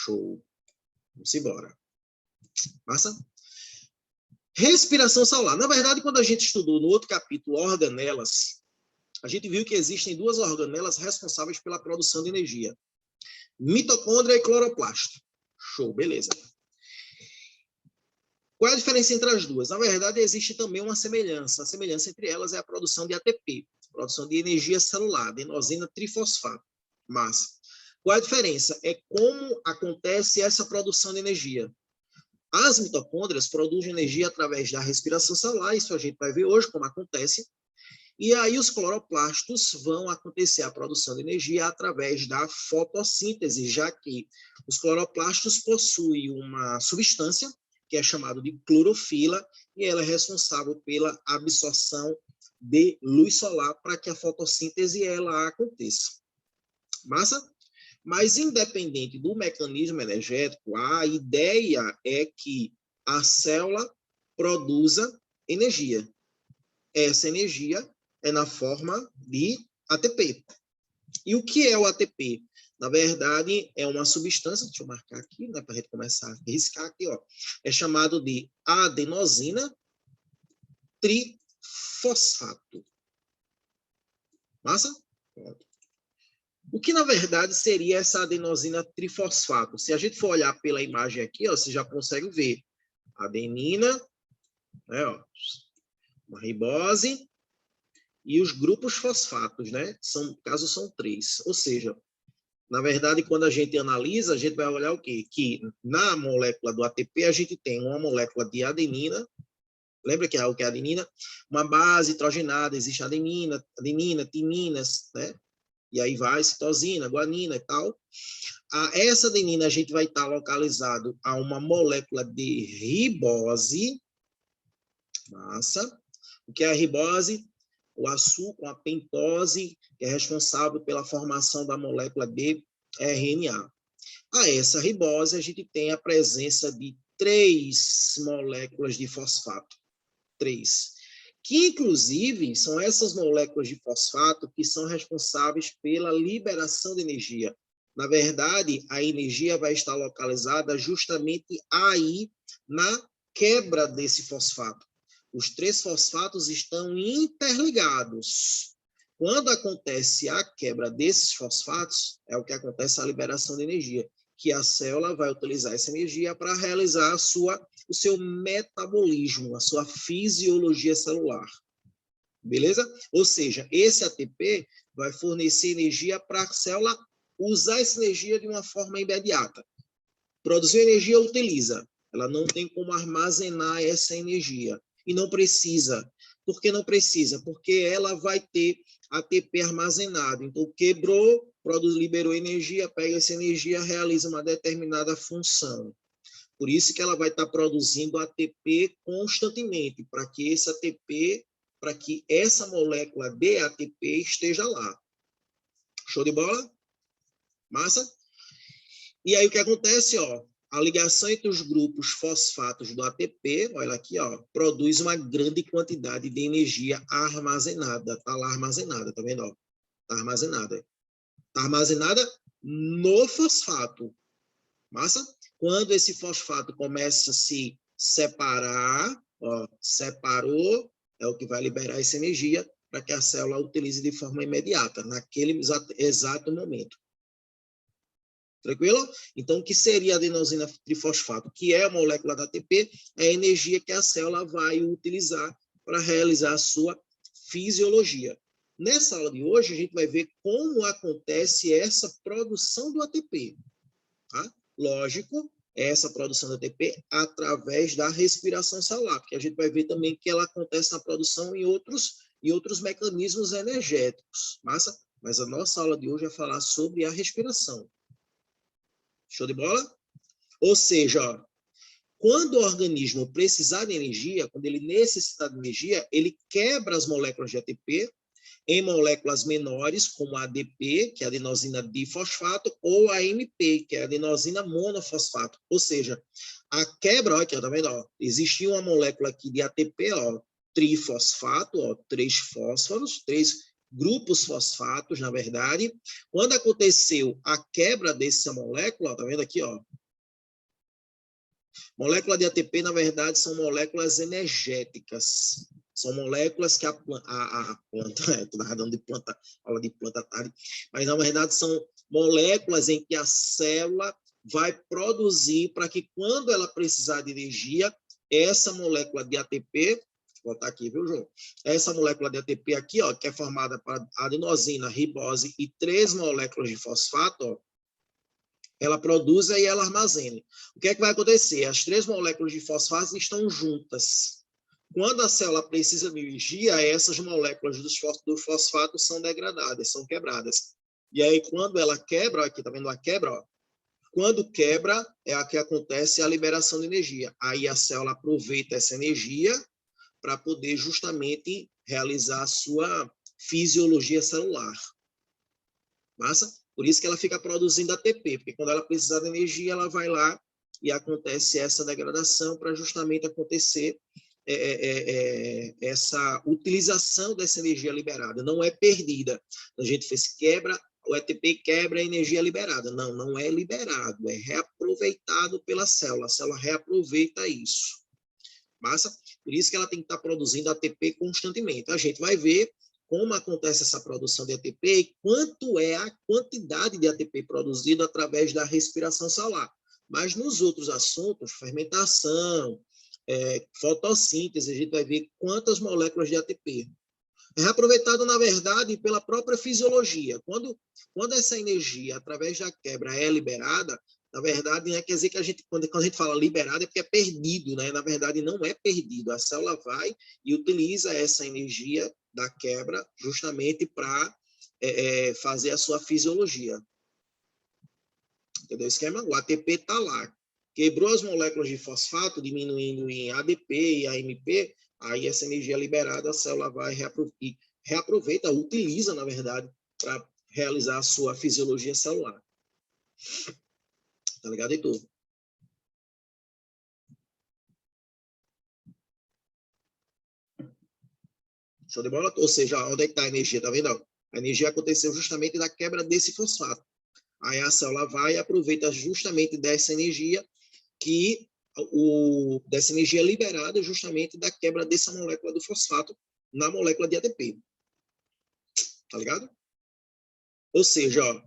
Show. Vamos embora. Massa? Respiração celular. Na verdade, quando a gente estudou no outro capítulo, organelas, a gente viu que existem duas organelas responsáveis pela produção de energia. Mitocôndria e cloroplasto. Show, beleza. Qual é a diferença entre as duas? Na verdade, existe também uma semelhança. A semelhança entre elas é a produção de ATP, produção de energia celular, adenosina trifosfato. Massa. Qual é a diferença? É como acontece essa produção de energia. As mitocôndrias produzem energia através da respiração celular, isso a gente vai ver hoje como acontece. E aí os cloroplastos vão acontecer a produção de energia através da fotossíntese, já que os cloroplastos possuem uma substância que é chamada de clorofila, e ela é responsável pela absorção de luz solar para que a fotossíntese ela aconteça. Massa? Mas, independente do mecanismo energético, a ideia é que a célula produza energia. Essa energia é na forma de ATP. E o que é o ATP? Na verdade, é uma substância, deixa eu marcar aqui, né, para a gente começar a riscar aqui, ó. É chamado de adenosina trifosfato. Massa? Pronto. O que, na verdade, seria essa adenosina trifosfato? Se a gente for olhar pela imagem aqui, ó, você já consegue ver adenina, né, ó, uma ribose, e os grupos fosfatos, né? No caso, são 3. Ou seja, na verdade, quando a gente analisa, a gente vai olhar o quê? Que na molécula do ATP, a gente tem uma molécula de adenina, lembra que é o que é adenina? Uma base hidrogenada, existe adenina, timinas, né? E aí vai citosina, guanina e tal. Essa adenina a gente vai estar localizado a uma molécula de ribose. Massa. O que é a ribose? O açúcar, a pentose, que é responsável pela formação da molécula de RNA. A essa ribose, a gente tem a presença de 3 moléculas de fosfato. 3. Que, inclusive, são essas moléculas de fosfato que são responsáveis pela liberação de energia. Na verdade, a energia vai estar localizada justamente aí, na quebra desse fosfato. Os 3 fosfatos estão interligados. Quando acontece a quebra desses fosfatos, é o que acontece a liberação de energia, que a célula vai utilizar essa energia para realizar o seu metabolismo, a sua fisiologia celular. Beleza? Ou seja, esse ATP vai fornecer energia para a célula usar essa energia de uma forma imediata. Produziu energia, utiliza. Ela não tem como armazenar essa energia. E não precisa. Por que não precisa? Porque ela vai ter ATP armazenado. Então, quebrou, liberou energia, pega essa energia, realiza uma determinada função. Por isso que ela vai estar produzindo ATP constantemente, para que esse ATP, para que essa molécula de ATP esteja lá. Show de bola? Massa? E aí o que acontece, ó? A ligação entre os grupos fosfatos do ATP, olha aqui, ó, produz uma grande quantidade de energia armazenada. Está lá armazenada, tá vendo? Está armazenada. Está armazenada no fosfato. Massa? Quando esse fosfato começa a se separar, ó, separou, é o que vai liberar essa energia para que a célula utilize de forma imediata, naquele exato momento. Tranquilo? Então, o que seria a adenosina trifosfato? Que é a molécula da ATP, é a energia que a célula vai utilizar para realizar a sua fisiologia. Nessa aula de hoje, a gente vai ver como acontece essa produção do ATP. Tá? Lógico, essa produção do ATP através da respiração celular, porque a gente vai ver também que ela acontece na produção em outros mecanismos energéticos. Massa? Mas a nossa aula de hoje vai falar sobre a respiração. Show de bola? Ou seja, ó, quando o organismo precisar de energia, quando ele necessitar de energia, ele quebra as moléculas de ATP em moléculas menores, como a ADP, que é a adenosina difosfato, ou a AMP, que é a adenosina monofosfato. Ou seja, a quebra, ó, aqui, ó, tá vendo? Ó, existia uma molécula aqui de ATP, ó, trifosfato, ó, 3 fósforos, 3 grupos fosfatos, na verdade. Quando aconteceu a quebra dessa molécula, tá vendo aqui, ó? Molécula de ATP, na verdade, são moléculas energéticas. São moléculas que a planta, estou dando de planta, aula de planta à tarde, mas na verdade são moléculas em que a célula vai produzir para que quando ela precisar de energia, essa molécula de ATP, vou botar aqui, viu, João? Essa molécula de ATP aqui, ó, que é formada por adenosina, ribose e 3 moléculas de fosfato, ó, ela produz e ela armazena. O que é que vai acontecer? As 3 moléculas de fosfato estão juntas. Quando a célula precisa de energia, essas moléculas do fosfato são degradadas, são quebradas. E aí, quando ela quebra, aqui tá vendo a quebra, ó, quando quebra, é a que acontece a liberação de energia. Aí a célula aproveita essa energia para poder justamente realizar a sua fisiologia celular. Massa? Por isso que ela fica produzindo ATP, porque quando ela precisar de energia, ela vai lá e acontece essa degradação para justamente acontecer essa utilização dessa energia liberada. Não é perdida. A gente fez quebra, o ATP quebra, a energia é liberada. Não, não é liberado, é reaproveitado pela célula. A célula reaproveita isso. Massa? Por isso que ela tem que estar produzindo ATP constantemente. A gente vai ver como acontece essa produção de ATP e quanto é a quantidade de ATP produzido através da respiração celular. Mas nos outros assuntos, fermentação, fotossíntese, a gente vai ver quantas moléculas de ATP. É reaproveitado, na verdade, pela própria fisiologia. Quando essa energia, através da quebra, é liberada, na verdade, né, quer dizer que quando a gente fala liberado, é porque é perdido, né? Na verdade, não é perdido. A célula vai e utiliza essa energia da quebra justamente para fazer a sua fisiologia. Entendeu o esquema? O ATP está lá. Quebrou as moléculas de fosfato, diminuindo em ADP e AMP, aí essa energia liberada, a célula vai reaproveita, utiliza, na verdade, para realizar a sua fisiologia celular. Tá ligado, Heitor? Show de bola? Ou seja, onde é que está a energia? Tá vendo? A energia aconteceu justamente da quebra desse fosfato. Aí a célula vai e aproveita justamente dessa energia dessa energia liberada justamente da quebra dessa molécula do fosfato na molécula de ATP. Tá ligado? Ou seja, ó,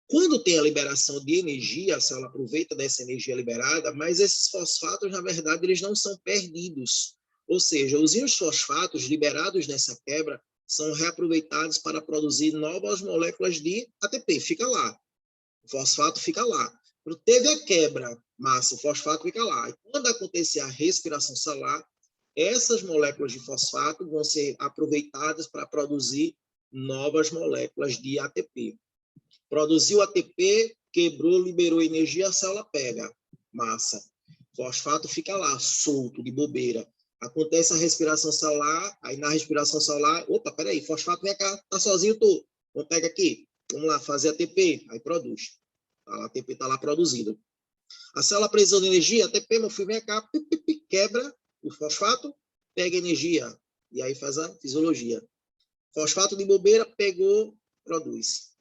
quando tem a liberação de energia, a célula aproveita dessa energia liberada, mas esses fosfatos, na verdade, eles não são perdidos. Ou seja, os íons fosfatos liberados nessa quebra são reaproveitados para produzir novas moléculas de ATP. Fica lá. O fosfato fica lá. Quando teve a quebra, massa, o fosfato fica lá. E quando acontecer a respiração celular, essas moléculas de fosfato vão ser aproveitadas para produzir novas moléculas de ATP. Produziu ATP, quebrou, liberou energia, a célula pega massa. Fosfato fica lá, solto, de bobeira. Acontece a respiração celular, aí na respiração celular, opa, peraí, fosfato vem cá, tá sozinho, tô. Vamos pegar aqui, vamos lá, fazer ATP, aí produz. A ATP está lá produzido. A célula precisa de energia, ATP, meu filho, vem cá, quebra o fosfato, pega energia, e aí faz a fisiologia. Fosfato de bobeira, pegou, produz.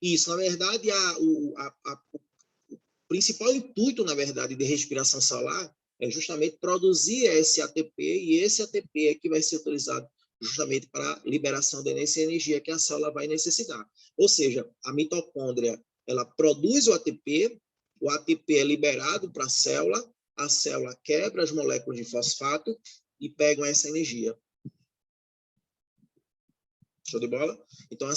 Isso, na verdade, o principal intuito, na verdade, de respiração celular é justamente produzir esse ATP, e esse ATP é que vai ser utilizado justamente para liberação dessa energia que a célula vai necessitar. Ou seja, a mitocôndria, ela produz o ATP é liberado para a célula quebra as moléculas de fosfato e pegam essa energia. Show de bola? Então,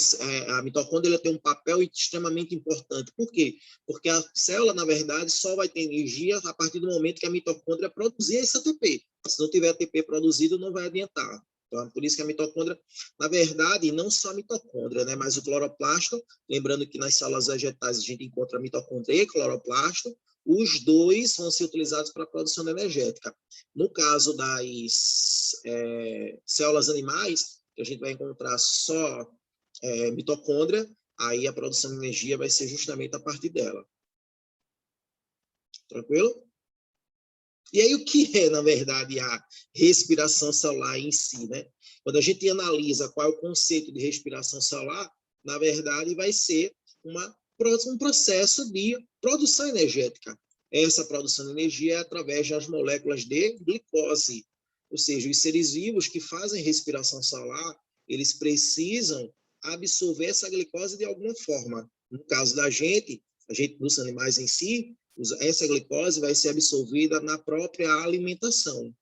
a mitocôndria tem um papel extremamente importante. Por quê? Porque a célula, na verdade, só vai ter energia a partir do momento que a mitocôndria produzir esse ATP. Se não tiver ATP produzido, não vai adiantar. Então, por isso que a mitocôndria, na verdade, não só a mitocôndria, né, mas o cloroplasto, lembrando que nas células vegetais a gente encontra a mitocôndria e cloroplasto, os dois vão ser utilizados para a produção energética. No caso das células animais, que a gente vai encontrar só mitocôndria, aí a produção de energia vai ser justamente a partir dela. Tranquilo? E aí o que é, na verdade, a respiração celular em si, né? Quando a gente analisa qual é o conceito de respiração celular, na verdade, vai ser um processo de produção energética. Essa produção de energia é através das moléculas de glicose, ou seja, os seres vivos que fazem respiração celular, eles precisam absorver essa glicose de alguma forma. No caso da gente, dos animais em si, essa glicose vai ser absorvida na própria alimentação.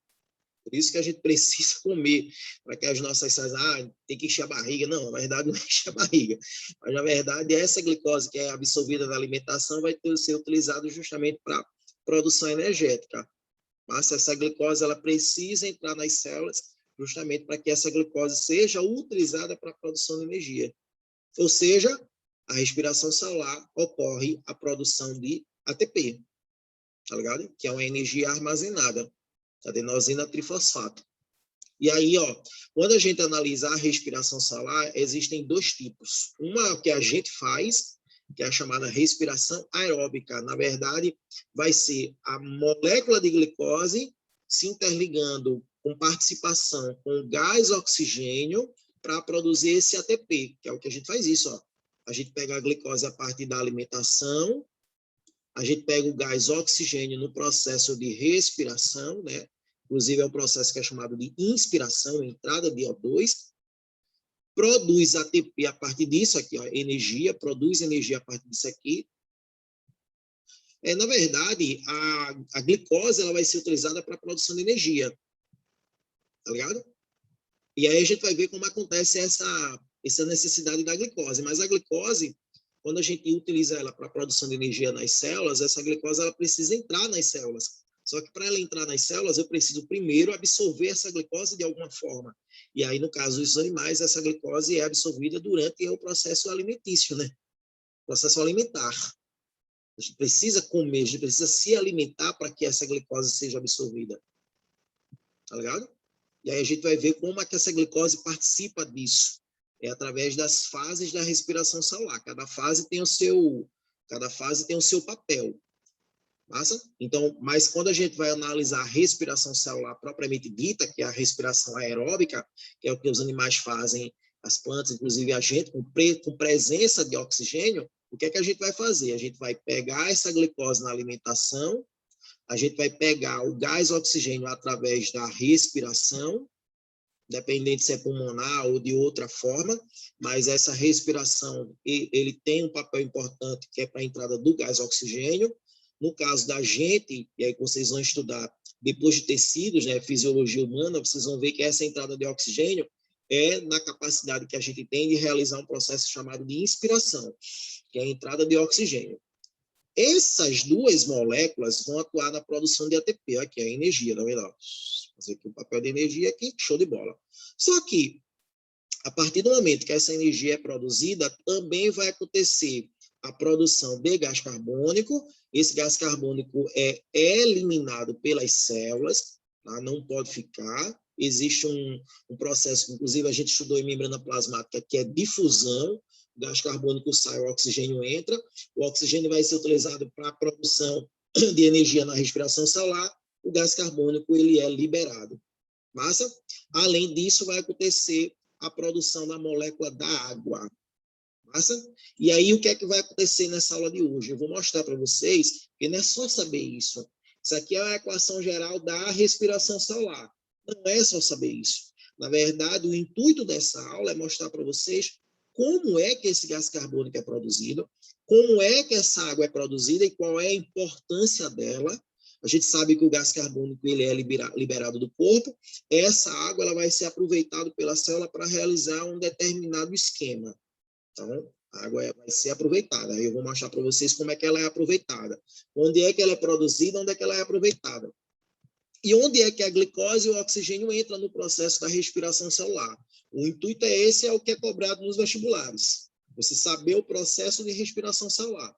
Por isso que a gente precisa comer, para que as nossas células, tem que encher a barriga. Não, na verdade não é encher a barriga. Mas, na verdade, essa glicose que é absorvida na alimentação vai ser utilizada justamente para produção energética. Mas essa glicose ela precisa entrar nas células justamente para que essa glicose seja utilizada para a produção de energia. Ou seja, a respiração celular ocorre a produção de ATP, tá ligado? Que é uma energia armazenada, adenosina trifosfato. E aí, quando a gente analisa a respiração celular, existem dois tipos. Uma que a gente faz, que é a chamada respiração aeróbica. Na verdade, vai ser a molécula de glicose se interligando com participação com o gás oxigênio para produzir esse ATP, que é o que a gente faz isso. A gente pega a glicose a partir da alimentação, a gente pega o gás oxigênio no processo de respiração, né? Inclusive é um processo que é chamado de inspiração, entrada de O2, produz ATP a partir disso aqui, energia, produz energia a partir disso aqui. Na verdade, a glicose ela vai ser utilizada para a produção de energia, tá ligado? E aí a gente vai ver como acontece essa necessidade da glicose. Mas a glicose, quando a gente utiliza ela para a produção de energia nas células, essa glicose ela precisa entrar nas células. Só que para ela entrar nas células, eu preciso primeiro absorver essa glicose de alguma forma. E aí, no caso dos animais, essa glicose é absorvida durante o processo alimentício, né? Processo alimentar. A gente precisa comer, a gente precisa se alimentar para que essa glicose seja absorvida. Tá ligado? E aí a gente vai ver como é que essa glicose participa disso. É através das fases da respiração celular. Cada fase tem o seu papel. Massa? Então, mas quando a gente vai analisar a respiração celular propriamente dita, que é a respiração aeróbica, que é o que os animais fazem, as plantas, inclusive a gente, com presença de oxigênio, o que é que a gente vai fazer? A gente vai pegar essa glicose na alimentação, a gente vai pegar o gás oxigênio através da respiração, dependente se é pulmonar ou de outra forma, mas essa respiração, ele tem um papel importante, que é para a entrada do gás oxigênio. No caso da gente, e aí vocês vão estudar depois de tecidos, né, fisiologia humana, vocês vão ver que essa entrada de oxigênio é na capacidade que a gente tem de realizar um processo chamado de inspiração, que é a entrada de oxigênio. Essas duas moléculas vão atuar na produção de ATP, aqui é a energia, não é verdade? Fazer aqui o papel de energia aqui, show de bola. Só que, a partir do momento que essa energia é produzida, também vai acontecer a produção de gás carbônico. Esse gás carbônico é eliminado pelas células, tá? Não pode ficar. Existe um processo, inclusive a gente estudou em membrana plasmática, que é difusão. O gás carbônico sai, o oxigênio entra. O oxigênio vai ser utilizado para a produção de energia na respiração celular. O gás carbônico ele é liberado. Massa? Além disso, vai acontecer a produção da molécula da água. Massa? E aí, o que é que vai acontecer nessa aula de hoje? Eu vou mostrar para vocês, que não é só saber isso. Isso aqui é a equação geral da respiração celular. Não é só saber isso. Na verdade, o intuito dessa aula é mostrar para vocês como é que esse gás carbônico é produzido, como é que essa água é produzida e qual é a importância dela. A gente sabe que o gás carbônico ele é liberado do corpo. Essa água ela vai ser aproveitada pela célula para realizar um determinado esquema. Então, a água vai ser aproveitada. Aí eu vou mostrar para vocês como é que ela é aproveitada. Onde é que ela é produzida, onde é que ela é aproveitada. E onde é que a glicose e o oxigênio entram no processo da respiração celular. O intuito é esse, é o que é cobrado nos vestibulares. Você saber o processo de respiração celular,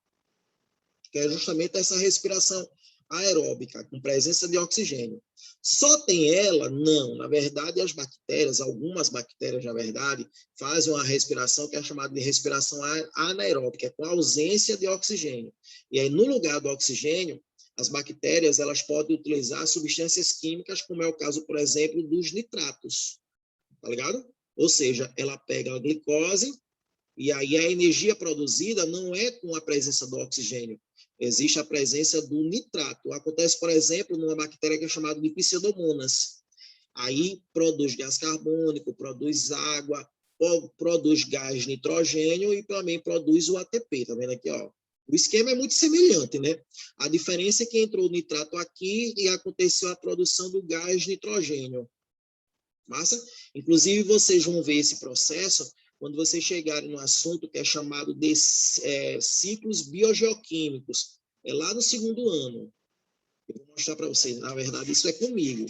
que é justamente essa respiração aeróbica, com presença de oxigênio. Só tem ela? Não. Na verdade, as bactérias, algumas bactérias, na verdade, fazem uma respiração que é chamada de respiração anaeróbica, com ausência de oxigênio. E aí, no lugar do oxigênio, as bactérias elas podem utilizar substâncias químicas, como é o caso, por exemplo, dos nitratos. tá ligado? Ou seja, ela pega a glicose e aí a energia produzida não é com a presença do oxigênio, existe a presença do nitrato. Acontece, por exemplo, numa bactéria que é chamada de Pseudomonas. Aí produz gás carbônico, produz água, produz gás nitrogênio e também produz o ATP, tá vendo aqui, ó? O esquema é muito semelhante, né? A diferença é que entrou o nitrato aqui e aconteceu a produção do gás nitrogênio. Massa? Inclusive, vocês vão ver esse processo quando vocês chegarem no assunto que é chamado de ciclos biogeoquímicos. É lá no segundo ano. Eu vou mostrar para vocês, na verdade, isso é comigo.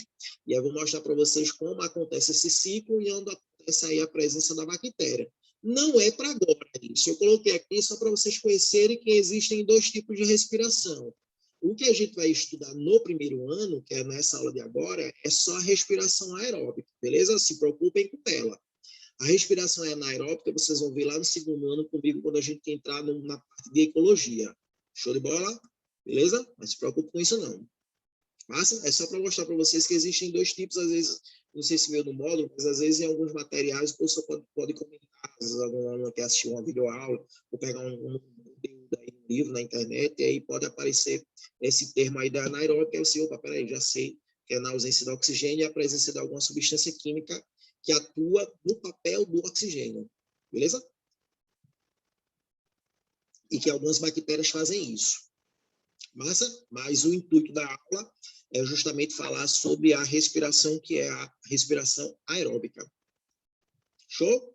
E eu vou mostrar para vocês como acontece esse ciclo e onde acontece aí a presença da bactéria. Não é para agora isso. Eu coloquei aqui só para vocês conhecerem que existem 2 tipos de respiração. O que a gente vai estudar no primeiro ano, que é nessa aula de agora, é só a respiração aeróbica, beleza? Se preocupem com ela. A respiração anaeróbica vocês vão ver lá no segundo ano comigo quando a gente entrar na parte de ecologia. Show de bola? Beleza? Não se preocupe com isso, não. Massa? É só para mostrar para vocês que existem 2 tipos, às vezes, não sei se veio no módulo, mas às vezes em alguns materiais o professor pode comentar, às vezes algum aluno quer assistir uma videoaula, ou pegar um conteúdo aí no livro, na internet, e aí pode aparecer esse termo aí da anaeróbica, aí você, opa, peraí, já sei que é na ausência do oxigênio e a presença de alguma substância química que atua no papel do oxigênio, beleza? E que algumas bactérias fazem isso. Massa? Mas o intuito da aula é justamente falar sobre a respiração, que é a respiração aeróbica. Show?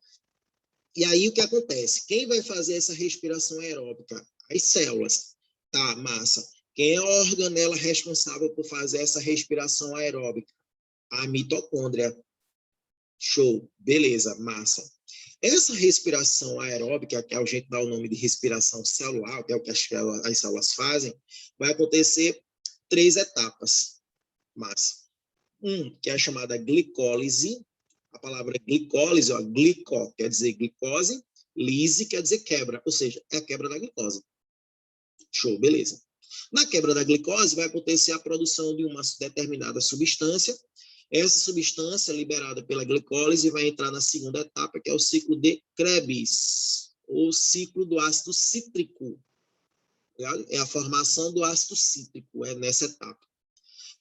E aí o que acontece? Quem vai fazer essa respiração aeróbica? As células. Tá, massa. Quem é a organela responsável por fazer essa respiração aeróbica? A mitocôndria. Show. Beleza, massa. Essa respiração aeróbica, que a gente dá o nome de respiração celular, que é o que as células fazem, vai acontecer 3 etapas. Massa. Que é a chamada glicólise. A palavra glicólise, ó, glicó quer dizer glicose, lise quer dizer quebra, ou seja, é a quebra da glicose. Show, beleza. Na quebra da glicose vai acontecer a produção de uma determinada substância. Essa substância liberada pela glicólise vai entrar na segunda etapa, que é o ciclo de Krebs, ou ciclo do ácido cítrico. É a formação do ácido cítrico, é nessa etapa.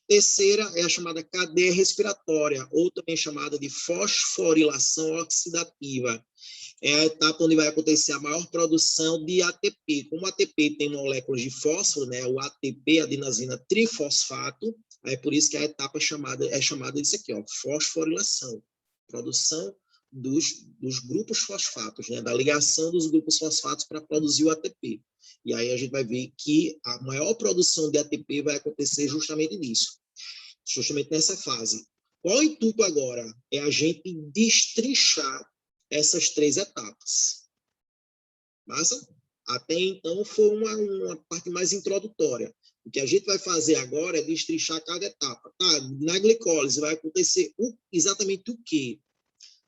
Terceira é a chamada cadeia respiratória, ou também chamada de fosforilação oxidativa. É a etapa onde vai acontecer a maior produção de ATP. Como o ATP tem moléculas de fósforo, né, o ATP, adenosina trifosfato, é por isso que a etapa é chamada disso aqui, ó, fosforilação, produção dos grupos fosfatos, né, da ligação dos grupos fosfatos para produzir o ATP. E aí a gente vai ver que a maior produção de ATP vai acontecer justamente nisso, justamente nessa fase. Qual o intuito agora? É a gente destrinchar essas 3 etapas. Massa? Até então foi uma parte mais introdutória. O que a gente vai fazer agora é destrinchar cada etapa. Tá, na glicólise vai acontecer exatamente o quê?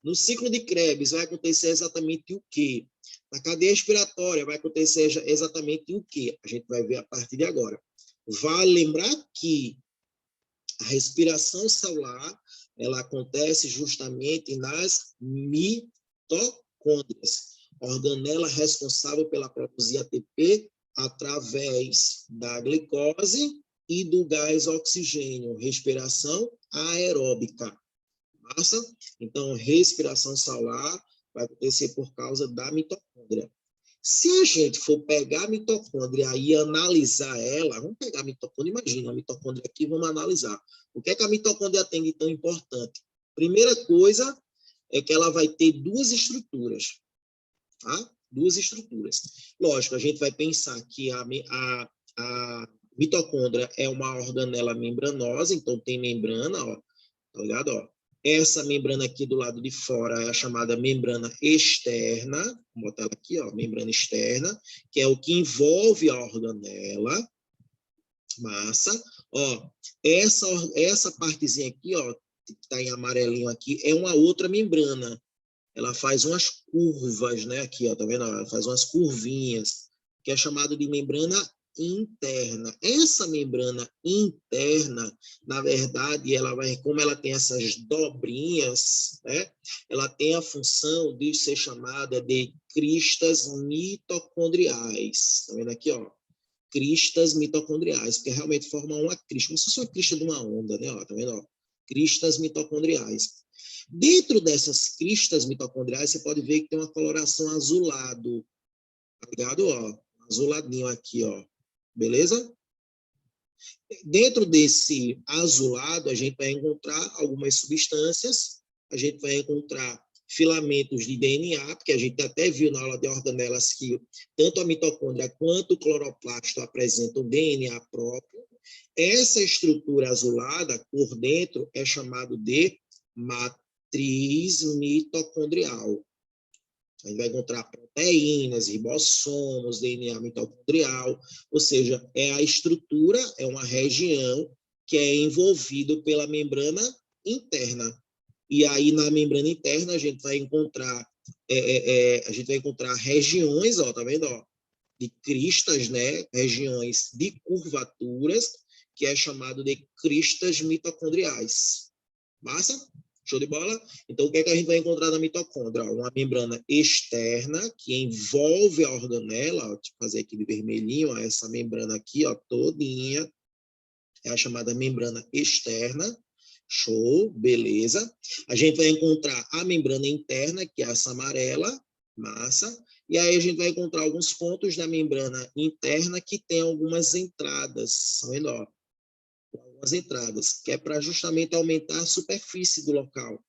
No ciclo de Krebs vai acontecer exatamente o quê? Na cadeia respiratória vai acontecer exatamente o quê? A gente vai ver a partir de agora. Vale lembrar que a respiração celular ela acontece justamente nas mitocôndrias, organela responsável pela produzir ATP através da glicose e do gás oxigênio, respiração aeróbica. Massa? Então, respiração celular vai acontecer por causa da mitocôndria. Se a gente for pegar a mitocôndria e analisar ela, vamos pegar a mitocôndria, imagina a mitocôndria aqui, vamos analisar. O que é que a mitocôndria tem de tão importante? Primeira coisa é que ela vai ter 2 estruturas, tá? 2 estruturas. Lógico, a gente vai pensar que a mitocôndria é uma organela membranosa, então tem membrana, ó, tá ligado? Ó. Essa membrana aqui do lado de fora é a chamada membrana externa, vou botar ela aqui, ó, membrana externa, que é o que envolve a organela. Massa. Ó, essa partezinha aqui, ó, que está em amarelinho aqui, é uma outra membrana. Ela faz umas curvas, né, aqui, ó, tá vendo? Ela faz umas curvinhas, que é chamada de membrana interna. Essa membrana interna, na verdade, ela vai, como ela tem essas dobrinhas, né? Ela tem a função de ser chamada de cristas mitocondriais. Tá vendo aqui, ó? Cristas mitocondriais, porque realmente formam uma crista, como se fosse uma crista de uma onda, né? Ó, tá vendo? Ó? Cristas mitocondriais. Dentro dessas cristas mitocondriais, você pode ver que tem uma coloração azulado, tá ligado? Ó, azuladinho aqui, ó. Beleza? Dentro desse azulado, a gente vai encontrar algumas substâncias, a gente vai encontrar filamentos de DNA, porque a gente até viu na aula de organelas que tanto a mitocôndria quanto o cloroplasto apresentam DNA próprio. Essa estrutura azulada por dentro é chamado de matriz mitocondrial. A gente vai encontrar proteínas, ribossomos, DNA mitocondrial, ou seja, é a estrutura, é uma região que é envolvida pela membrana interna. E aí, na membrana interna, a gente vai encontrar, regiões, ó, tá vendo? Ó, de cristas, né? Regiões de curvaturas, que é chamado de cristas mitocondriais. Massa? Show de bola? Então, o que é que a gente vai encontrar na mitocôndria? Uma membrana externa que envolve a organela, ó, deixa eu fazer aqui de vermelhinho, ó, essa membrana aqui, ó, todinha, é a chamada membrana externa. Show, beleza. A gente vai encontrar a membrana interna, que é essa amarela, massa. E aí a gente vai encontrar alguns pontos da membrana interna que tem algumas entradas, tá vendo, ó? Algumas entradas, que é para justamente aumentar a superfície do local.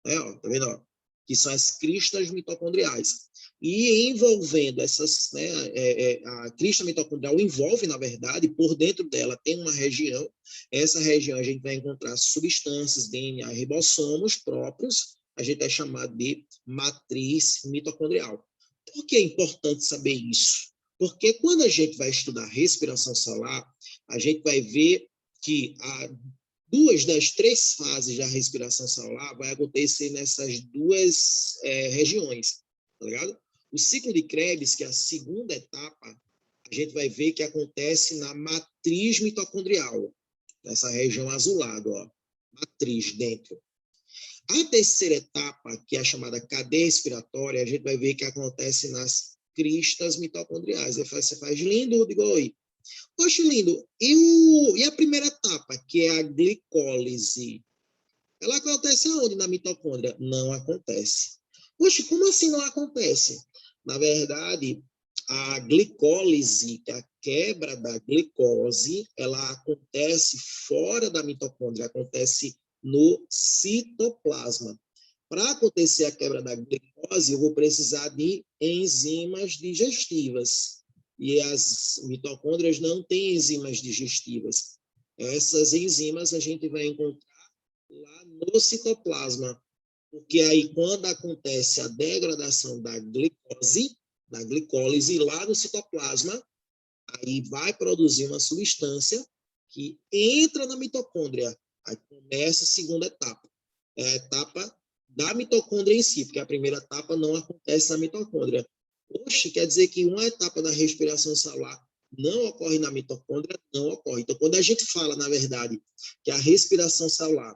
Né, ó, tá vendo? Ó? Que são as cristas mitocondriais. E envolvendo essas, né, a crista mitocondrial envolve, na verdade, por dentro dela tem uma região, essa região a gente vai encontrar substâncias, DNA, ribossomos próprios, a gente vai chamar de matriz mitocondrial. Por que é importante saber isso? Porque quando a gente vai estudar respiração celular, a gente vai ver que duas das três fases da respiração celular vai acontecer nessas duas regiões, tá ligado? O ciclo de Krebs, que é a segunda etapa, a gente vai ver que acontece na matriz mitocondrial, nessa região azulada, ó, matriz dentro. A terceira etapa, que é a chamada cadeia respiratória, a gente vai ver que acontece nas cristas mitocondriais. Você faz lindo, digo oi. Poxa, lindo. E a primeira etapa, que é a glicólise? Ela acontece aonde na mitocôndria? Não acontece. Poxa, como assim não acontece? Na verdade, a glicólise, que é a quebra da glicose, ela acontece fora da mitocôndria, acontece no citoplasma. Para acontecer a quebra da glicose, eu vou precisar de enzimas digestivas. E as mitocôndrias não têm enzimas digestivas. Essas enzimas a gente vai encontrar lá no citoplasma, porque aí quando acontece a degradação da glicólise lá no citoplasma, aí vai produzir uma substância que entra na mitocôndria. Aí começa a segunda etapa. É a etapa da mitocôndria em si, porque a primeira etapa não acontece na mitocôndria. Oxe, quer dizer que uma etapa da respiração celular não ocorre na mitocôndria? Não ocorre. Então, quando a gente fala, na verdade, que a respiração celular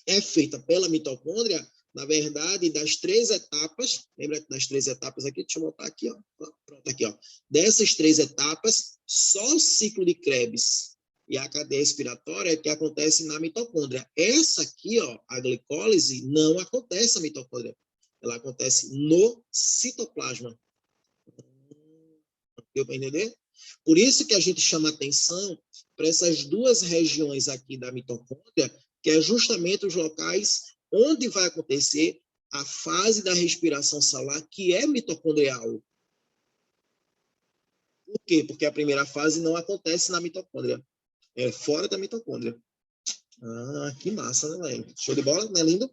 é feita pela mitocôndria, na verdade, das três etapas, lembra das três etapas aqui? Deixa eu botar aqui, ó. Pronto, aqui, ó. Dessas três etapas, só o ciclo de Krebs e a cadeia respiratória é que acontece na mitocôndria. Essa aqui, ó, a glicólise, não acontece na mitocôndria. Ela acontece no citoplasma. Deu para entender? Por isso que a gente chama atenção para essas duas regiões aqui da mitocôndria, que é justamente os locais onde vai acontecer a fase da respiração celular, que é mitocondrial. Por quê? Porque a primeira fase não acontece na mitocôndria. É fora da mitocôndria. Ah, que massa, né, velho? Show de bola, não é lindo?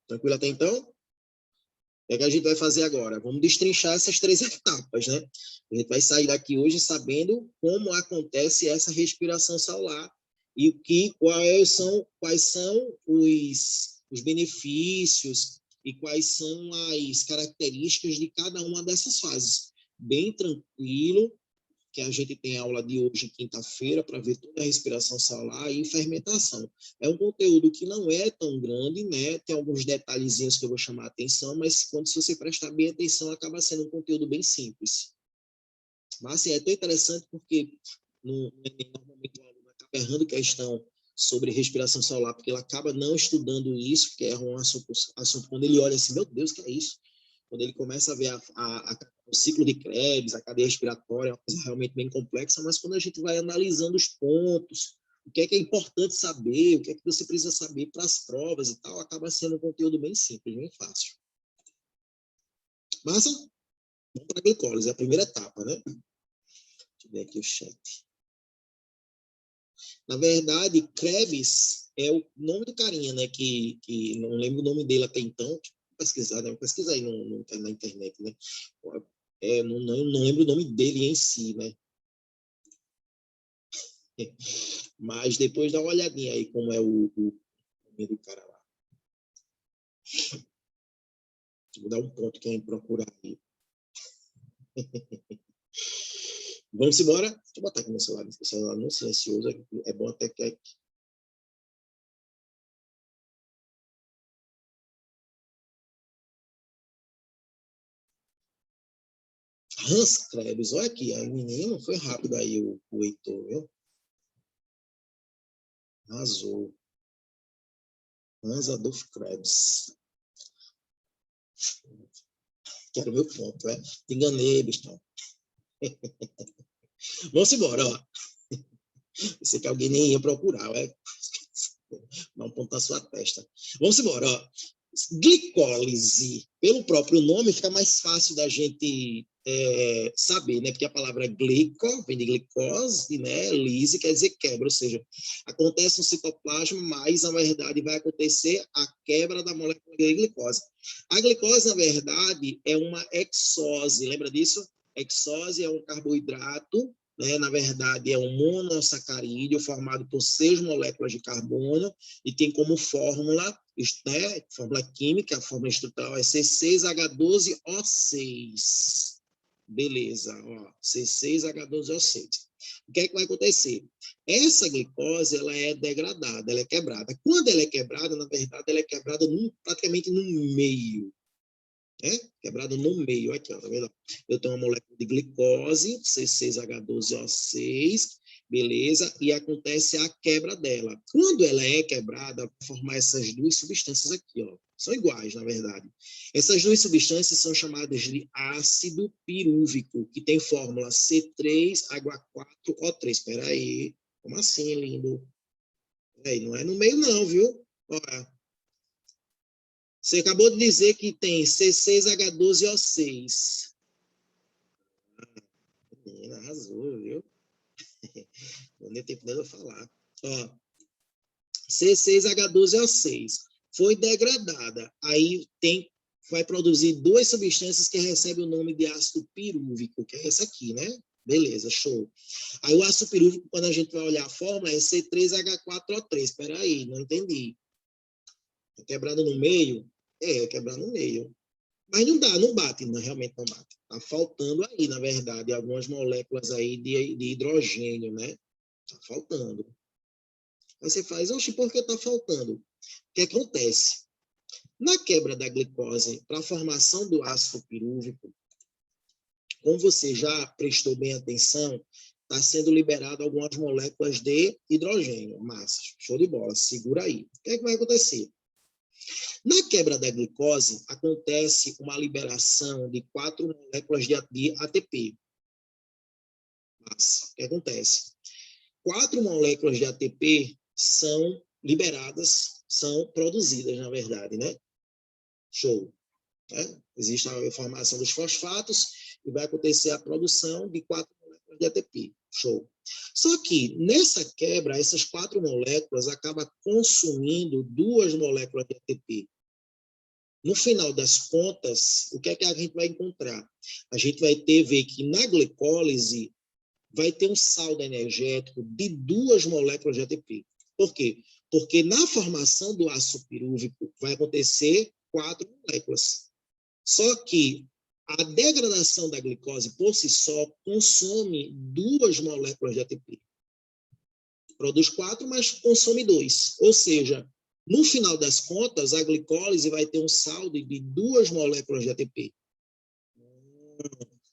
Tranquilo até então? O que é que a gente vai fazer agora? Vamos destrinchar essas três etapas, né? A gente vai sair daqui hoje sabendo como acontece essa respiração celular e quais são os benefícios e quais são as características de cada uma dessas fases. Bem tranquilo, que a gente tem aula de hoje, quinta-feira, para ver toda a respiração celular e fermentação. É um conteúdo que não é tão grande, né? Tem alguns detalhezinhos que eu vou chamar a atenção, mas quando se você prestar bem atenção, acaba sendo um conteúdo bem simples. Mas, assim, é tão interessante porque normalmente o aluno acaba errando questão sobre respiração celular, porque ele acaba não estudando isso, porque é um assunto quando ele olha assim, meu Deus, o que é isso? Quando ele começa a ver o ciclo de Krebs, a cadeia respiratória, é uma coisa realmente bem complexa, mas quando a gente vai analisando os pontos, o que é importante saber, o que é que você precisa saber para as provas e tal, acaba sendo um conteúdo bem simples, bem fácil. Massa? Vamos para a glicólise, é a primeira etapa, né? Deixa eu ver aqui o chat. Na verdade, Krebs é o nome do carinha, né? Que não lembro o nome dele até então. Pesquisar, né? Pesquisa aí na internet, né? Não lembro o nome dele em si, né? Mas depois dá uma olhadinha aí como é o nome do cara lá. Vou dar um ponto quem procurar aí. Vamos embora? Deixa eu botar aqui meu celular no silencioso. É bom até que Hans Krebs, olha aqui, aí menino, foi rápido aí o Heitor, viu? Arrasou. Hans Adolf Krebs. Quero meu ponto, né? Te enganei, bichão. Vamos embora, ó. Pensei que alguém nem ia procurar, né? Dá um ponto na sua testa. Vamos embora, ó. Glicólise, pelo próprio nome, fica mais fácil da gente saber, né? Porque a palavra glico vem de glicose, né? Lise quer dizer quebra, ou seja, acontece no citoplasma, mas na verdade vai acontecer a quebra da molécula de glicose. A glicose, na verdade, é uma hexose, lembra disso? Hexose é um carboidrato, né? Na verdade, é um monossacarídeo formado por 6 moléculas de carbono e tem como fórmula, né? Fórmula química, a fórmula estrutural é C6H12O6. Beleza, ó, C6H12O6. O que é que vai acontecer? Essa glicose, ela é degradada, ela é quebrada. Quando ela é quebrada, na verdade, ela é quebrada praticamente no meio. Né? Quebrada no meio, aqui, ó, tá vendo? Eu tenho uma molécula de glicose, C6H12O6, beleza? E acontece a quebra dela. Quando ela é quebrada, vai formar essas duas substâncias aqui, ó. São iguais, na verdade. Essas duas substâncias são chamadas de ácido pirúvico, que tem fórmula C3H4O3. Espera aí. Como assim, lindo? Aí, não é no meio, não, viu? Olha. Você acabou de dizer que tem C6H12O6. Menina, arrasou, viu? Não deu tempo de eu falar. Ó, C6H12O6 foi degradada. Aí vai produzir duas substâncias que recebem o nome de ácido pirúvico, que é essa aqui, né? Beleza, show. Aí o ácido pirúvico, quando a gente vai olhar a fórmula, é C3H4O3. Espera aí, não entendi. É quebrado no meio? É quebrado no meio. Mas não dá, não bate, não, realmente não bate. Está faltando aí, na verdade, algumas moléculas aí de hidrogênio, né? Está faltando. Aí você faz, oxe, por que está faltando? O que acontece? Na quebra da glicose, para a formação do ácido pirúvico, como você já prestou bem atenção, está sendo liberado algumas moléculas de hidrogênio. Massa, show de bola, segura aí. O que é que vai acontecer? Na quebra da glicose, acontece uma liberação de 4 moléculas de ATP. Mas, o que acontece? 4 moléculas de ATP são liberadas, são produzidas, na verdade, né? Show. Né? Existe a formação dos fosfatos e vai acontecer a produção de 4 moléculas de ATP. Show. Só que, nessa quebra, essas 4 moléculas acabam consumindo 2 moléculas de ATP. No final das contas, o que é que a gente vai encontrar? A gente vai ver que na glicólise vai ter um saldo energético de 2 moléculas de ATP. Por quê? Porque na formação do ácido pirúvico vai acontecer 4 moléculas. Só que a degradação da glicose, por si só, consome 2 moléculas de ATP. Produz 4, mas consome 2. Ou seja, no final das contas, a glicólise vai ter um saldo de 2 moléculas de ATP.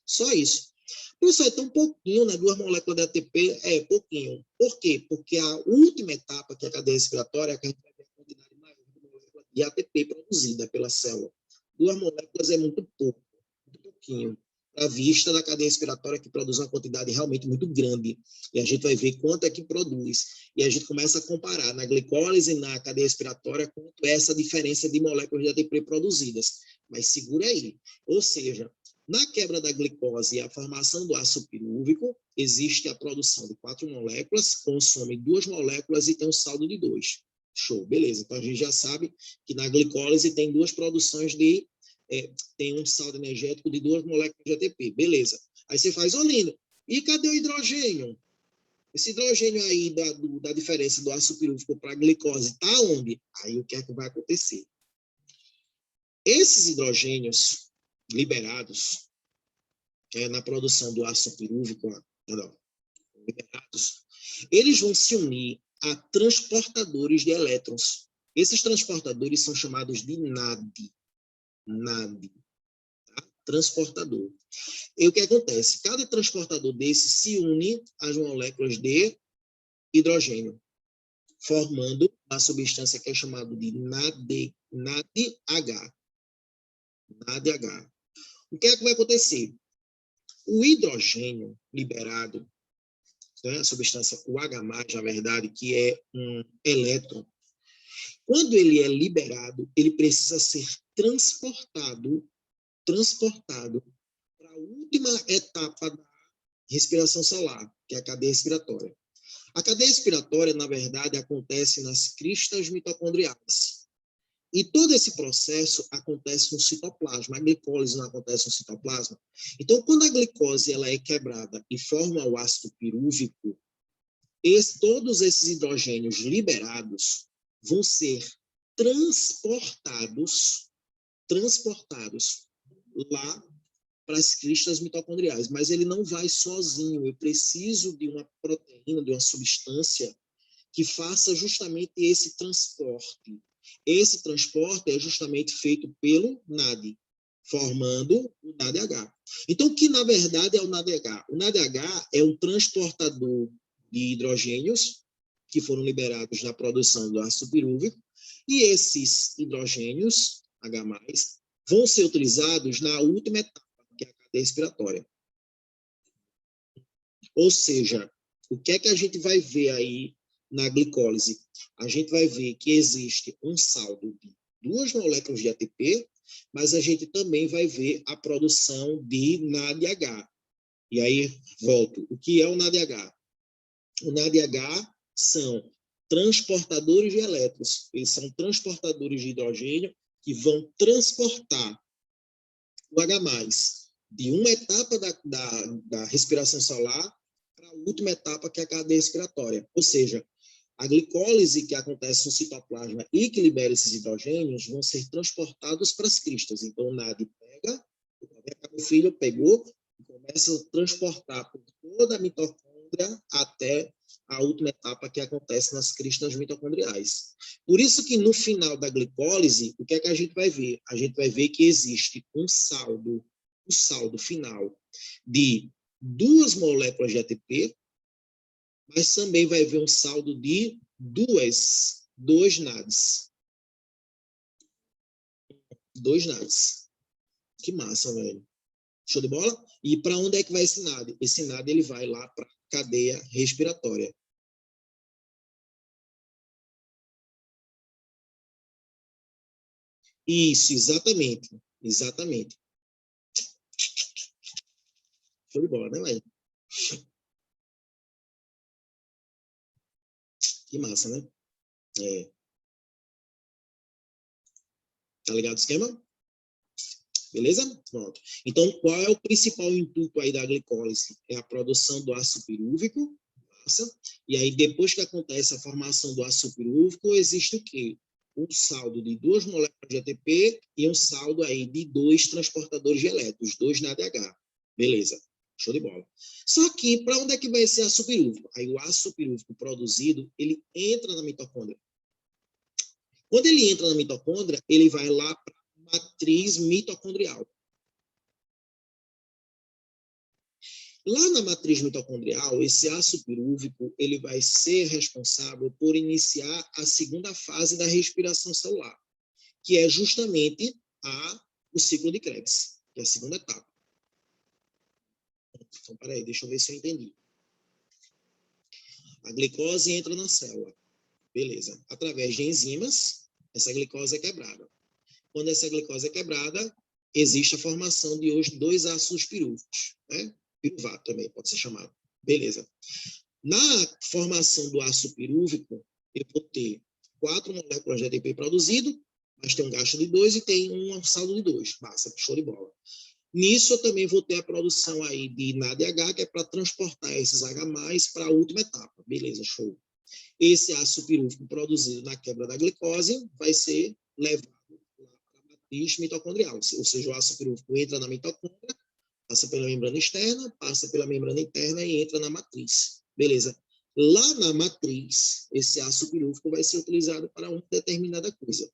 Só isso. Professor, é tão pouquinho, né? 2 moléculas de ATP é pouquinho. Por quê? Porque a última etapa, que é a cadeia respiratória, é que a gente vai ver a quantidade maior de moléculas de ATP produzida pela célula. 2 moléculas é muito pouco, muito pouquinho, à vista da cadeia respiratória, que produz uma quantidade realmente muito grande. E a gente vai ver quanto é que produz. E a gente começa a comparar na glicólise e na cadeia respiratória quanto é essa diferença de moléculas de ATP produzidas. Mas segura aí. Ou seja, na quebra da glicose e a formação do ácido pirúvico, existe a produção de 4 moléculas, consome 2 moléculas e tem um saldo de 2. Show, beleza. Então, a gente já sabe que na glicólise tem 2 produções de... tem um saldo energético de 2 moléculas de ATP. Beleza. Aí você faz, Lindo, e cadê o hidrogênio? Esse hidrogênio aí da diferença do ácido pirúvico para a glicose está onde? Aí o que é que vai acontecer? Esses hidrogênios liberados na produção do ácido pirúvico, liberados, eles vão se unir a transportadores de elétrons. Esses transportadores são chamados de NAD. NAD, tá? Transportador. E o que acontece? Cada transportador desse se une às moléculas de hidrogênio, formando a substância que é chamada de NADH. NADH. O que é que vai acontecer? O hidrogênio liberado, né, a substância, o H+, na verdade, que é um elétron, quando ele é liberado, ele precisa ser transportado para a última etapa da respiração celular, que é a cadeia respiratória. A cadeia respiratória, na verdade, acontece nas cristas mitocondriais. E todo esse processo acontece no citoplasma. A glicólise não acontece no citoplasma. Então, quando a glicose ela é quebrada e forma o ácido pirúvico, todos esses hidrogênios liberados vão ser transportados lá para as cristas mitocondriais. Mas ele não vai sozinho. Eu preciso de uma proteína, de uma substância que faça justamente esse transporte. Esse transporte é justamente feito pelo NAD, formando o NADH. Então, o que na verdade é o NADH? O NADH é um transportador de hidrogênios que foram liberados na produção do ácido pirúvico, e esses hidrogênios, H+, vão ser utilizados na última etapa, que é a cadeia respiratória. Ou seja, o que é que a gente vai ver aí na glicólise? A gente vai ver que existe um saldo de 2 moléculas de ATP, mas a gente também vai ver a produção de NADH. E aí, volto. O que é o NADH? O NADH são transportadores de elétrons. Eles são transportadores de hidrogênio que vão transportar o H+, de uma etapa da respiração celular para a última etapa, que é a cadeia respiratória. Ou seja, a glicólise que acontece no citoplasma e que libera esses hidrogênios vão ser transportados para as cristas. Então, o NAD pega, o filho pegou e começa a transportar por toda a mitocôndria até a última etapa, que acontece nas cristas mitocondriais. Por isso que no final da glicólise, o que é que a gente vai ver? A gente vai ver que existe um saldo final de 2 moléculas de ATP, mas também vai haver um saldo de 2 NADs. 2 NADs. Que massa, velho. Show de bola? E para onde é que vai esse NAD? Esse NAD ele vai lá para a cadeia respiratória. Isso, exatamente. Exatamente. Show de bola, né, velho? Que massa, né? É. Tá ligado o esquema? Beleza? Pronto. Então, qual é o principal intuito aí da glicólise? É a produção do ácido pirúvico. Massa. E aí, depois que acontece a formação do ácido pirúvico, existe o quê? um saldo de 2 moléculas de ATP e um saldo aí de 2 transportadores de elétrons, 2 NADH. Beleza, show de bola. Só que, para onde é que vai esse ácido pirúvico? Aí o ácido pirúvico produzido, ele entra na mitocôndria. Quando ele entra na mitocôndria, ele vai lá para a matriz mitocondrial. Lá na matriz mitocondrial, esse ácido pirúvico ele vai ser responsável por iniciar a segunda fase da respiração celular, que é justamente o ciclo de Krebs, que é a segunda etapa. Então, peraí, deixa eu ver se eu entendi. A glicose entra na célula, beleza. Através de enzimas, essa glicose é quebrada. Quando essa glicose é quebrada, existe a formação de hoje 2 ácidos pirúvicos, né? Piruvato também pode ser chamado. Beleza. Na formação do ácido pirúvico, eu vou ter 4 moléculas de ATP produzido, mas tem um gasto de 2 e tem um saldo de 2. Massa, show de bola. Nisso, eu também vou ter a produção aí de NADH, que é para transportar esses H+, para a última etapa. Beleza, show. Esse ácido pirúvico produzido na quebra da glicose vai ser levado para a matriz mitocondrial, ou seja, o ácido pirúvico entra na mitocôndria, passa pela membrana externa, passa pela membrana interna e entra na matriz. Beleza. Lá na matriz, esse ácido pirúvico vai ser utilizado para uma determinada coisa.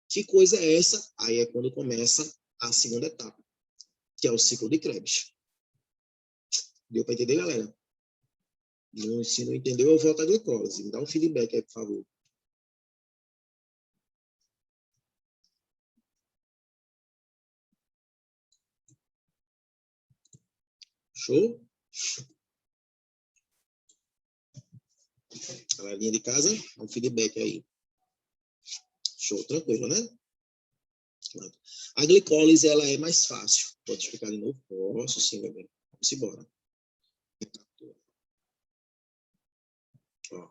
Que coisa é essa? Aí é quando começa a segunda etapa, que é o ciclo de Krebs. Deu para entender, galera? Se não entendeu, eu volto à glicose. Me dá um feedback aí, por favor. Show? Galerinha de casa, dá um feedback aí. Show, tranquilo, né? A glicólise, ela é mais fácil. Pode explicar de novo? Posso, sim, meu bem. Vamos embora. Ó.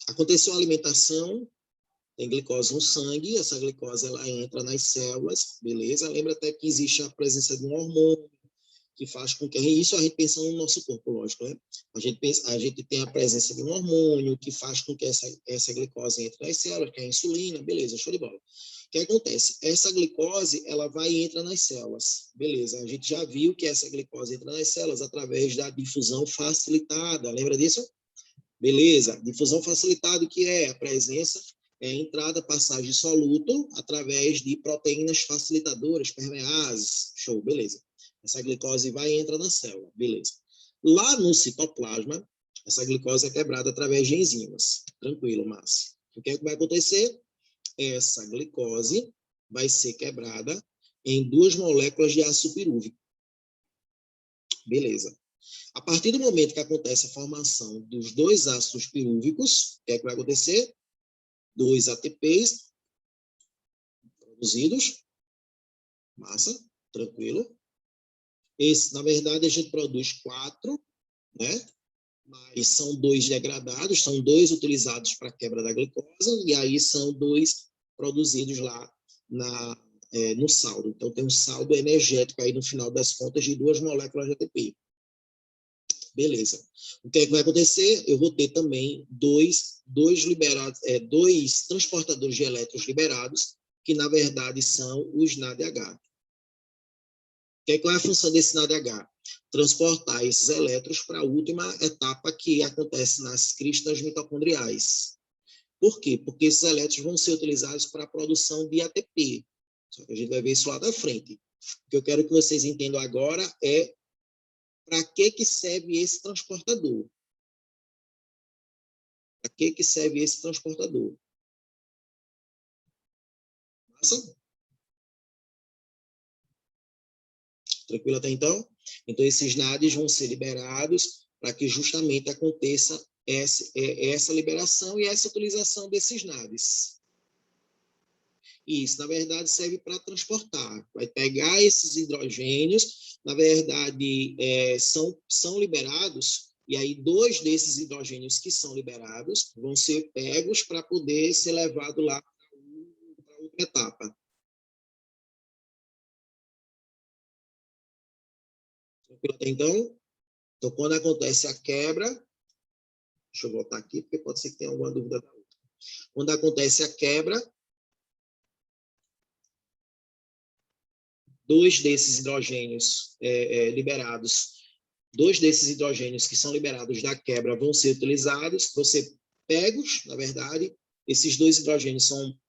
Aconteceu a alimentação, tem glicose no sangue, essa glicose ela entra nas células, beleza? Lembra até que existe a presença de um hormônio que faz com que isso a gente pensando no nosso corpo, lógico, né? A gente tem a presença de um hormônio que faz com que essa glicose entre nas células, que é a insulina, beleza, show de bola. O que acontece? Essa glicose, ela vai e entra nas células, beleza? A gente já viu que essa glicose entra nas células através da difusão facilitada, lembra disso? Beleza, difusão facilitada, que é a presença, a entrada, passagem de soluto através de proteínas facilitadoras, permeases, show, beleza. Essa glicose vai e entra na célula, beleza. Lá no citoplasma, essa glicose é quebrada através de enzimas, tranquilo, Márcio. O que é que vai acontecer? Essa glicose vai ser quebrada em 2 moléculas de ácido pirúvico, beleza. A partir do momento que acontece a formação dos 2 ácidos pirúvicos, o que é que vai acontecer? 2 ATPs produzidos, massa, tranquilo. Esse, na verdade, a gente produz 4, né? Mas são 2 degradados, são 2 utilizados para a quebra da glicose, e aí são 2 produzidos lá no saldo. Então, tem um saldo energético aí no final das contas de 2 moléculas de ATP. Beleza. O que é que vai acontecer? Eu vou ter também dois transportadores de elétrons liberados, que na verdade são os NADH. Qual é a função desse NADH? Transportar esses elétrons para a última etapa, que acontece nas cristas mitocondriais. Por quê? Porque esses elétrons vão ser utilizados para a produção de ATP. Só que a gente vai ver isso lá da frente. O que eu quero que vocês entendam agora é para que serve esse transportador. Para que serve esse transportador? Massa? Tranquilo até então? Então, esses NADs vão ser liberados para que justamente aconteça essa liberação e essa utilização desses NADs. Isso, na verdade, serve para transportar. Vai pegar esses hidrogênios, na verdade, são liberados, e aí 2 desses hidrogênios que são liberados vão ser pegos para poder ser levado lá para outra etapa. Tranquilo até então? Então, quando acontece a quebra, Deixa eu voltar aqui, porque pode ser que tenha alguma dúvida da outra. Quando acontece a quebra, dois desses hidrogênios que são liberados da quebra vão ser utilizados, vão ser pegos, na verdade, esses dois hidrogênios são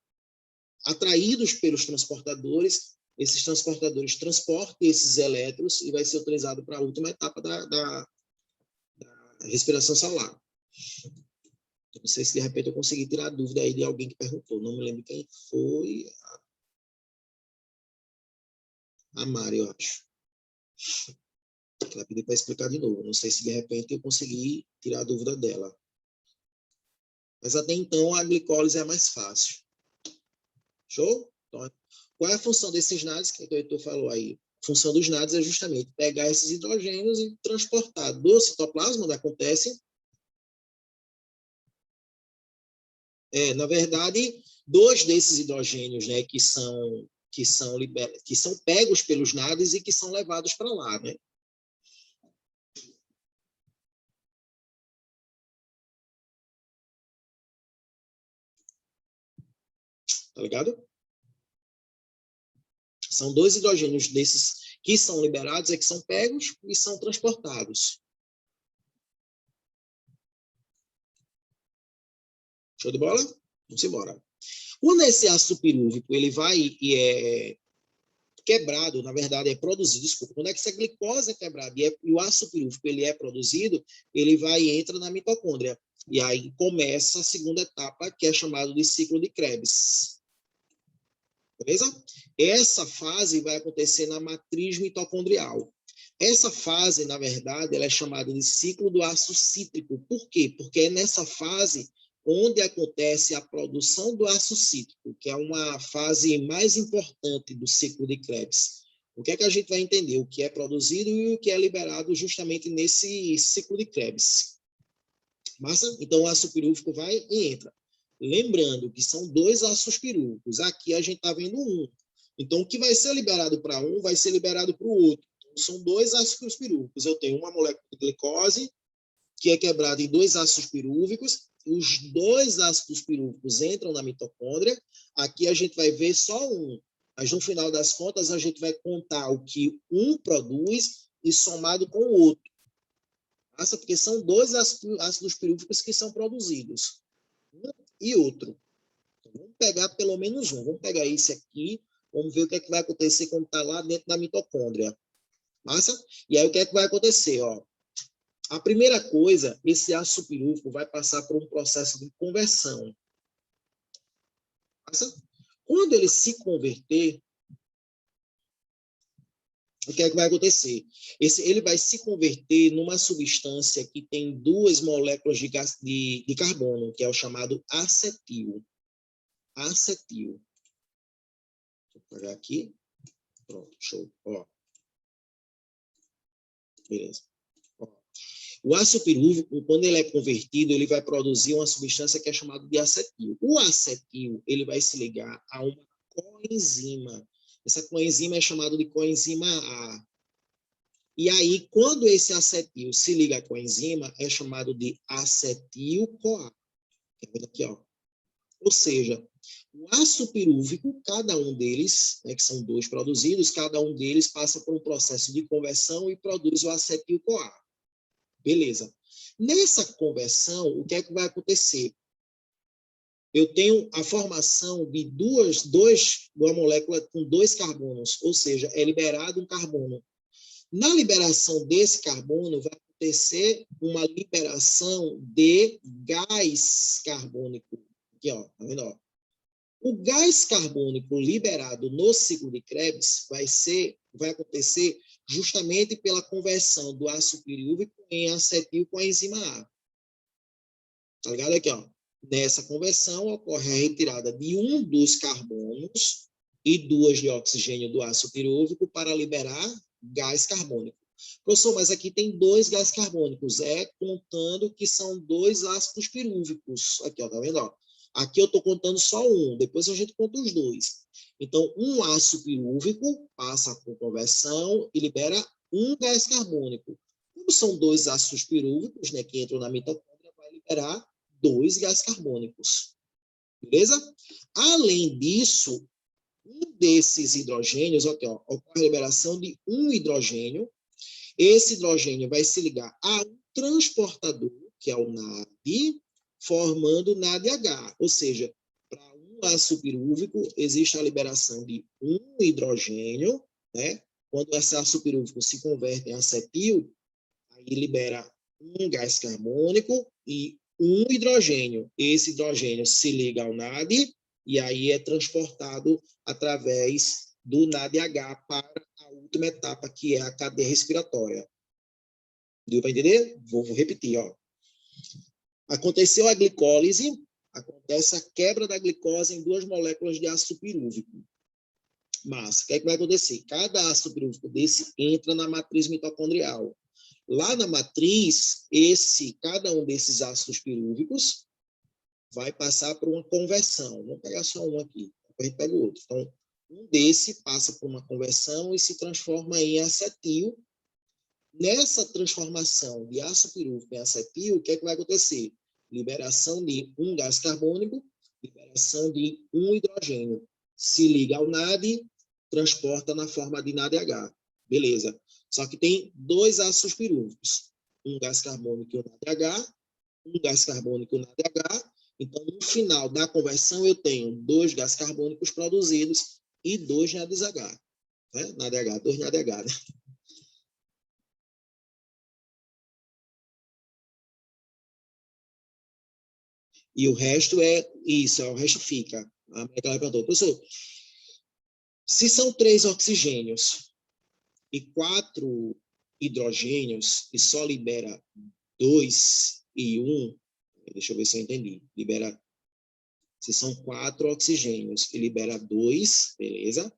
atraídos pelos transportadores, esses transportadores transportam esses elétrons e vai ser utilizado para a última etapa da respiração celular. Não sei se de repente eu consegui tirar a dúvida aí de alguém que perguntou, não me lembro quem foi, a Mari, eu acho. Ela pediu para explicar de novo, não sei se de repente eu consegui tirar a dúvida dela. Mas até então a glicólise é mais fácil. Show? Então, qual é a função desses NADs que o Heitor falou aí? A função dos NADs é justamente pegar esses hidrogênios e transportar do citoplasma, onde acontece. Na verdade, dois desses hidrogênios, né, que são pegos pelos NADs e que são levados para lá, né? Tá ligado? São dois hidrogênios desses que são liberados, que são pegos e são transportados. Show de bola? Vamos embora. Quando esse ácido pirúvico ele vai e é quebrado, na verdade, é produzido, desculpa, quando essa glicose é quebrada e o ácido pirúvico ele é produzido, ele vai e entra na mitocôndria. E aí começa a segunda etapa, que é chamada de ciclo de Krebs. Beleza? Essa fase vai acontecer na matriz mitocondrial. Essa fase, na verdade, ela é chamada de ciclo do ácido cítrico. Por quê? Porque é nessa fase onde acontece a produção do ácido cítrico, que é uma fase mais importante do ciclo de Krebs. O que é que a gente vai entender? O que é produzido e o que é liberado justamente nesse ciclo de Krebs. Massa? Então, o ácido pirúvico vai e entra. Lembrando que são dois ácidos pirúvicos. Aqui a gente está vendo um. Então, o que vai ser liberado para um vai ser liberado para o outro. Então, são dois ácidos pirúvicos. Eu tenho uma molécula de glicose, que é quebrada em dois ácidos pirúvicos. Os dois ácidos pirúvicos entram na mitocôndria. Aqui a gente vai ver só um. Mas, no final das contas, a gente vai contar o que um produz e somado com o outro. Massa? Porque são dois ácidos pirúvicos que são produzidos. Um e outro. Então, vamos pegar pelo menos um. Vamos pegar esse aqui. Vamos ver o que é que vai acontecer quando está lá dentro da mitocôndria. Massa? E aí o que é que vai acontecer? Ó? A primeira coisa, esse ácido pirúvico vai passar por um processo de conversão. Massa? Quando ele se converter, o que é que vai acontecer? Ele vai se converter numa substância que tem duas moléculas de carbono, que é o chamado acetil. Acetil. Vou pegar aqui. Pronto, show. Ó. Beleza. Ó. O ácido pirúvico, quando ele é convertido, ele vai produzir uma substância que é chamada de acetil. O acetil, ele vai se ligar a uma coenzima. Essa coenzima é chamada de coenzima A. E aí, quando esse acetil se liga à coenzima, é chamado de acetil-CoA. Aqui, ó. Ou seja, o ácido pirúvico, cada um deles, né, que são dois produzidos, cada um deles passa por um processo de conversão e produz o acetil-CoA. Beleza. Nessa conversão, o que é que vai acontecer? Eu tenho a formação de uma molécula com dois carbonos, ou seja, é liberado um carbono. Na liberação desse carbono, vai acontecer uma liberação de gás carbônico. Aqui, ó, tá vendo? Ó? O gás carbônico liberado no ciclo de Krebs vai acontecer justamente pela conversão do ácido pirúvico em acetil com a enzima A. Tá ligado aqui, ó? Nessa conversão ocorre a retirada de um dos carbonos e duas de oxigênio do ácido pirúvico para liberar gás carbônico. Professor, mas aqui tem dois gás carbônicos, contando que são dois ácidos pirúvicos. Aqui, ó, tá vendo? Ó? Aqui eu estou contando só um, depois a gente conta os dois. Então, um ácido pirúvico passa por conversão e libera um gás carbônico. Como são dois ácidos pirúvicos, né, que entram na mitocôndria, vai liberar 2 gases carbônicos. Beleza? Além disso, um desses hidrogênios, aqui, ó, ocorre a liberação de um hidrogênio. Esse hidrogênio vai se ligar a um transportador, que é o NAD, formando NADH. Ou seja, para um ácido pirúvico, existe a liberação de um hidrogênio, né? Quando esse ácido pirúvico se converte em acetil, aí libera um gás carbônico e um hidrogênio. Esse hidrogênio se liga ao NAD e aí é transportado através do NADH para a última etapa, que é a cadeia respiratória. Deu para entender? Vou repetir, ó. Aconteceu a glicólise, acontece a quebra da glicose em 2 moléculas de ácido pirúvico. Mas, o que é que vai acontecer? Cada ácido pirúvico desse entra na matriz mitocondrial. Lá na matriz, cada um desses ácidos pirúvicos vai passar por uma conversão. Vamos pegar só um aqui, depois a gente pega o outro. Então, um desse passa por uma conversão e se transforma em acetil. Nessa transformação de ácido pirúvico em acetil, o que é que vai acontecer? Liberação de um gás carbônico, liberação de um hidrogênio. Se liga ao NAD, transporta na forma de NADH. Beleza. Só que tem 2 ácidos pirúvicos. Um gás carbônico e um NADH, um gás carbônico e um NADH. Então, no final da conversão, eu tenho 2 gás carbônicos produzidos e 2 NADH. Né? NADH, 2 NADH, né? E o resto é isso, o resto fica. A Maria Clara perguntou, professor, se são 3 oxigênios e 4 hidrogênios e só libera 2 e 1, deixa eu ver se eu entendi, se são 4 oxigênios e libera 2, beleza?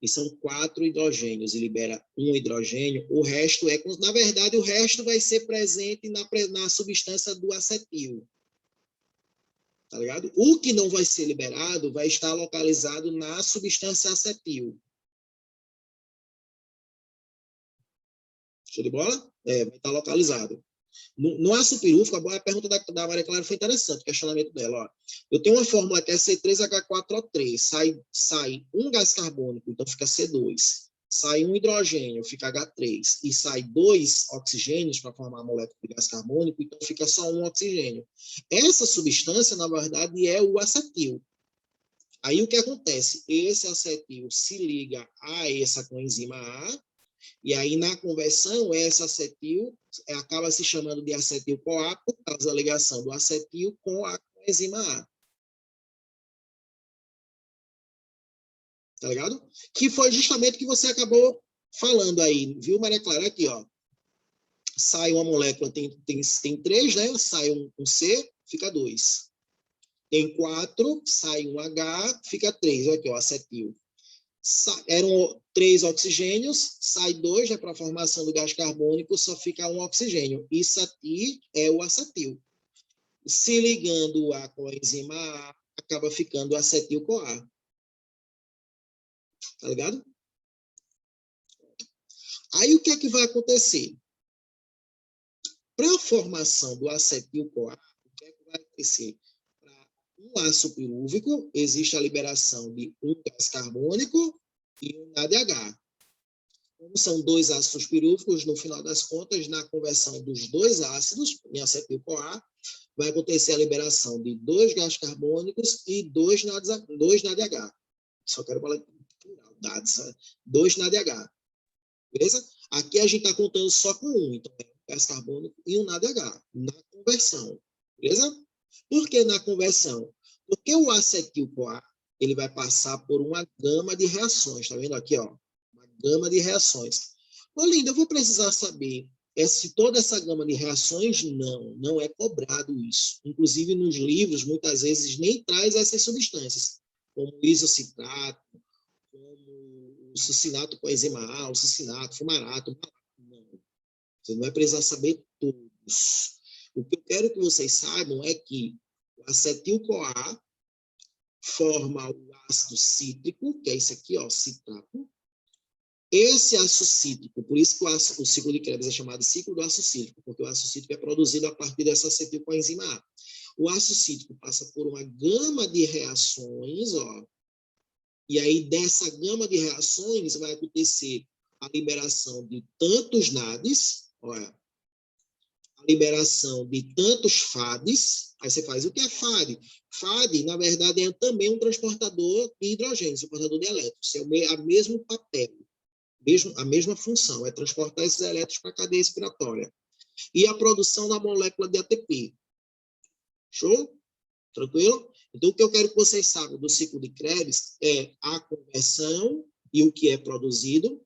E são 4 hidrogênios e libera 1 hidrogênio, o resto é, na verdade, o resto vai ser presente na substância do acetil. Tá ligado? O que não vai ser liberado vai estar localizado na substância acetil. Show de bola? Vai estar localizado. No ácido pirúvico, a pergunta da Maria Clara foi interessante, o questionamento dela. Ó. Eu tenho uma fórmula que é C3H4O3, sai um gás carbônico, então fica C2. Sai um hidrogênio, fica H3. E sai 2 oxigênios para formar a molécula de gás carbônico, então fica só um oxigênio. Essa substância, na verdade, é o acetil. Aí o que acontece? Esse acetil se liga a essa coenzima A, e aí, na conversão, essa acetil acaba se chamando de acetil-CoA por causa da ligação do acetil com a coenzima A. Tá ligado? Que foi justamente o que você acabou falando aí, viu, Maria Clara? Aqui, ó. Sai uma molécula, tem 3, né? Sai um C, fica 2. Tem 4, sai um H, fica 3. Aqui, ó, acetil. Eram 3 oxigênios, sai 2, né, para a formação do gás carbônico, só fica um oxigênio. Isso aqui é o acetil. Se ligando a coenzima A, acaba ficando acetil-CoA. Tá ligado? Aí o que é que vai acontecer? Para a formação do acetil-CoA, o que é que vai acontecer? Para um ácido pirúvico, existe a liberação de um gás carbônico e um NADH. Como são 2 ácidos pirúvicos, no final das contas, na conversão dos 2 ácidos, em acetil-CoA, vai acontecer a liberação de 2 gás carbônicos e 2 NADH. Só quero falar dados, 2 NADH. Beleza? Aqui a gente está contando só com um, então é um gás carbônico e um NADH, na conversão. Beleza? Por que na conversão? Porque o acetil-CoA, ele vai passar por uma gama de reações, tá vendo aqui, ó? Gama de reações. Olinda, eu vou precisar saber se toda essa gama de reações, não é cobrado isso. Inclusive, nos livros, muitas vezes, nem traz essas substâncias, como o isocitrato, como o succinato coenzima A, o succinato, fumarato. Não. Você não vai precisar saber todos. O que eu quero que vocês saibam é que o acetil-CoA forma o ácido cítrico, que é isso aqui, ó, citrato, Esse ácido cítrico, por isso que o ciclo de Krebs é chamado de ciclo do ácido cítrico, porque o ácido cítrico é produzido a partir dessa acetilcoenzima A. O ácido cítrico passa por uma gama de reações, ó, e aí dessa gama de reações vai acontecer a liberação de tantos NADs, olha, a liberação de tantos FADs. Aí você faz, o que é FAD? FAD, na verdade, é também um transportador de hidrogênio, transportador de elétrons, é o mesmo papel, a mesma função, é transportar esses elétrons para a cadeia respiratória. E a produção da molécula de ATP. Show? Tranquilo? Então, o que eu quero que vocês saibam do ciclo de Krebs é a conversão e o que é produzido,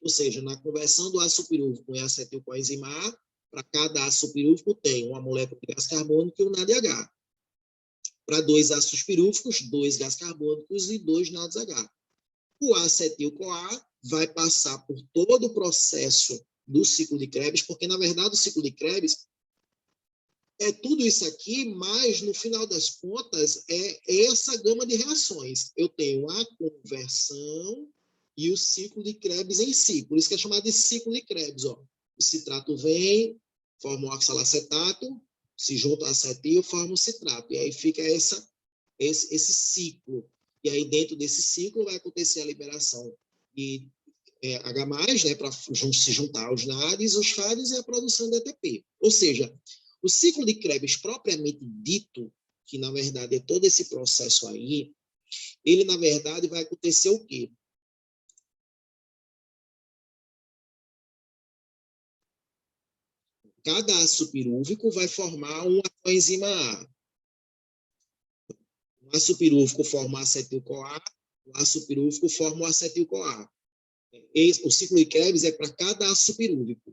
ou seja, na conversão do ácido pirúvico em acetilcoenzima A, para cada ácido pirúvico tem uma molécula de gás carbônico e um NADH. Para 2 ácidos pirúvicos, 2 gás carbônicos e 2 NADH. O acetil-CoA vai passar por todo o processo do ciclo de Krebs, porque, na verdade, o ciclo de Krebs é tudo isso aqui, mas, no final das contas, é essa gama de reações. Eu tenho a conversão e o ciclo de Krebs em si. Por isso que é chamado de ciclo de Krebs. Ó. O citrato vem, forma o oxalacetato, se junta ao acetil, forma o citrato. E aí fica esse ciclo. E aí, dentro desse ciclo, vai acontecer a liberação de H+, né, para se juntar aos NADs, os FADs e a produção de ATP. Ou seja, o ciclo de Krebs propriamente dito, que na verdade é todo esse processo aí, ele na verdade vai acontecer o quê? Cada ácido pirúvico vai formar uma coenzima A. O ácido pirúvico forma o acetil-CoA, o ácido pirúvico forma o acetil-CoA. O ciclo de Krebs é para cada ácido pirúvico.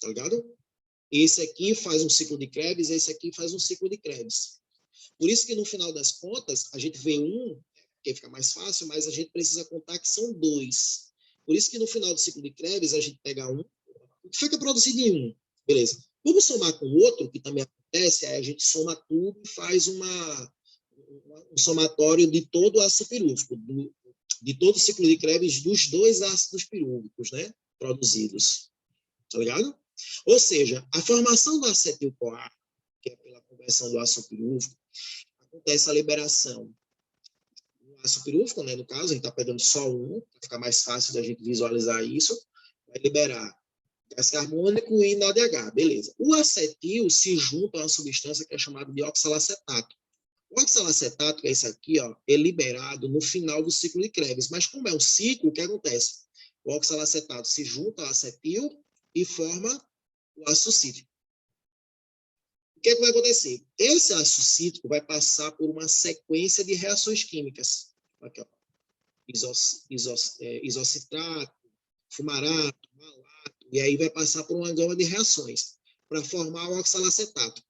Tá ligado? Esse aqui faz um ciclo de Krebs, esse aqui faz um ciclo de Krebs. Por isso que, no final das contas, a gente vê um, que fica mais fácil, mas a gente precisa contar que são 2. Por isso que, no final do ciclo de Krebs, a gente pega um, o que fica produzido em um, beleza. Vamos somar com o outro, que também acontece, aí a gente soma tudo e faz um somatório de todo o ácido pirúvico, de todo o ciclo de Krebs dos 2 ácidos pirúvicos, né, produzidos. Tá ligado? Ou seja, a formação do acetil-CoA, que é pela conversão do ácido pirúvico, acontece a liberação do ácido pirúvico, né, no caso, a gente está pegando só um, para ficar mais fácil da gente visualizar isso, vai liberar gás carbônico e NADH, beleza. O acetil se junta a uma substância que é chamada de oxalacetato. O oxalacetato, que é isso aqui, ó, é liberado no final do ciclo de Krebs, mas como é um ciclo, o que acontece? O oxalacetato se junta ao acetil e forma o ácido cítrico. O que é que vai acontecer? Esse ácido cítrico vai passar por uma sequência de reações químicas. Aqui, ó. Isocitrato, fumarato, malato, e aí vai passar por uma gama de reações para formar o oxalacetato.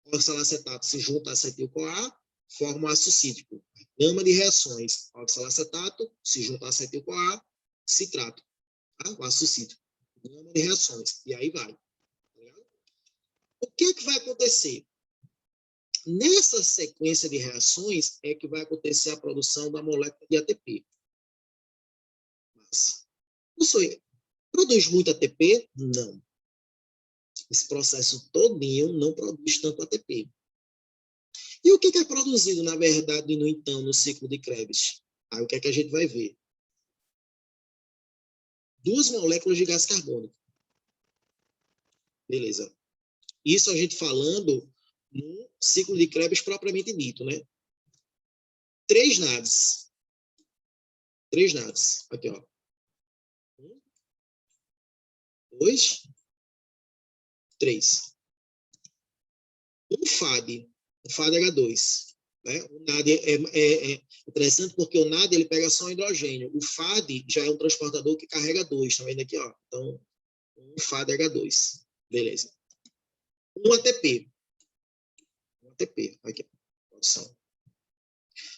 O oxalacetato se junta a acetil-CoA, forma o ácido cítrico. Gama de reações. Oxalacetato se junta a acetil-CoA, citrato. Tá? O ácido cítrico. Gama de reações. E aí vai. O que vai acontecer? Nessa sequência de reações é que vai acontecer a produção da molécula de ATP. Mas, produz muito ATP? Não. Esse processo todinho não produz tanto ATP. E o que é produzido, na verdade, no ciclo de Krebs? Aí o que é que a gente vai ver? 2 moléculas de gás carbônico. Beleza. Isso a gente falando no ciclo de Krebs propriamente dito, né? 3 NADs. 3 NADs. Aqui, ó. 1, 2, 3. Um FAD. Um FADH2. Né? O NAD é interessante porque o NAD ele pega só hidrogênio. O FAD já é um transportador que carrega 2. Tá vendo aqui? Ó? Então, um FADH2. Beleza. Um ATP. Um ATP. Aqui. Produção.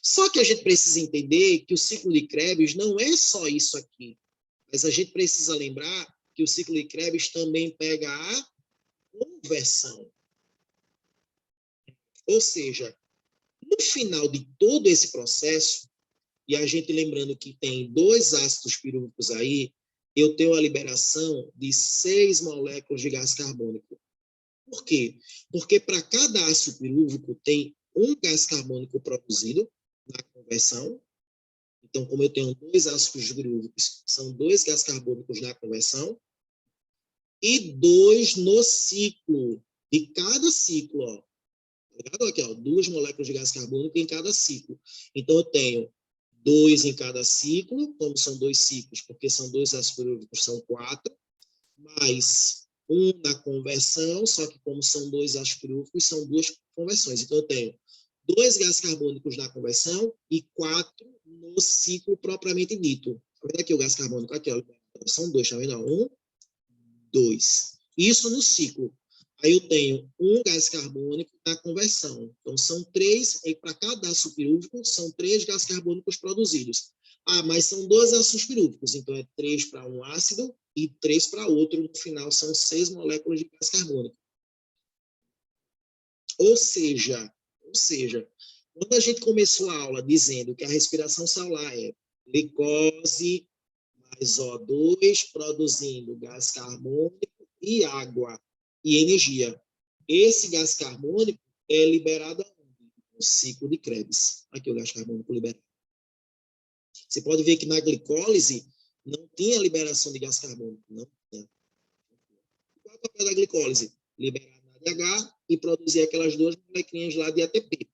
Só que a gente precisa entender que o ciclo de Krebs não é só isso aqui. Mas a gente precisa lembrar que o ciclo de Krebs também pega a conversão. Ou seja, no final de todo esse processo, e a gente lembrando que tem 2 ácidos pirúvicos aí, eu tenho a liberação de 6 moléculas de gás carbônico. Por quê? Porque para cada ácido pirúvico tem um gás carbônico produzido na conversão. Então, como eu tenho 2 ácidos pirúvicos, são 2 gás carbônicos na conversão, e 2 no ciclo, de cada ciclo, ó. Aqui, ó, 2 moléculas de gás carbônico em cada ciclo. Então, eu tenho 2 em cada ciclo, como são 2 ciclos, porque são 2 ácidos pirúvicos, são 4, mais 1 na conversão, só que como são 2 ácidos pirúvicos, são 2 conversões. Então, eu tenho 2 gases carbônicos na conversão e 4 no ciclo propriamente dito. Tá vendo aqui o gás carbônico? Aqui, ó, são 2, tá vendo? 1, 2. Isso no ciclo. Aí eu tenho um gás carbônico na conversão. Então, são 3, e para cada ácido pirúvico, são 3 gases carbônicos produzidos. Ah, mas são 2 ácidos pirúvicos, então é 3 para um ácido e 3 para outro. No final, são 6 moléculas de gás carbônico. Ou seja, quando a gente começou a aula dizendo que a respiração celular é glicose mais O2 produzindo gás carbônico e água e energia. Esse gás carbônico é liberado no ciclo de Krebs. Aqui o gás carbônico liberado. Você pode ver que na glicólise não tinha liberação de gás carbônico. Não tinha. Qual é o papel da glicólise? Liberar NADH e produzir aquelas 2 molequinhas lá de ATP.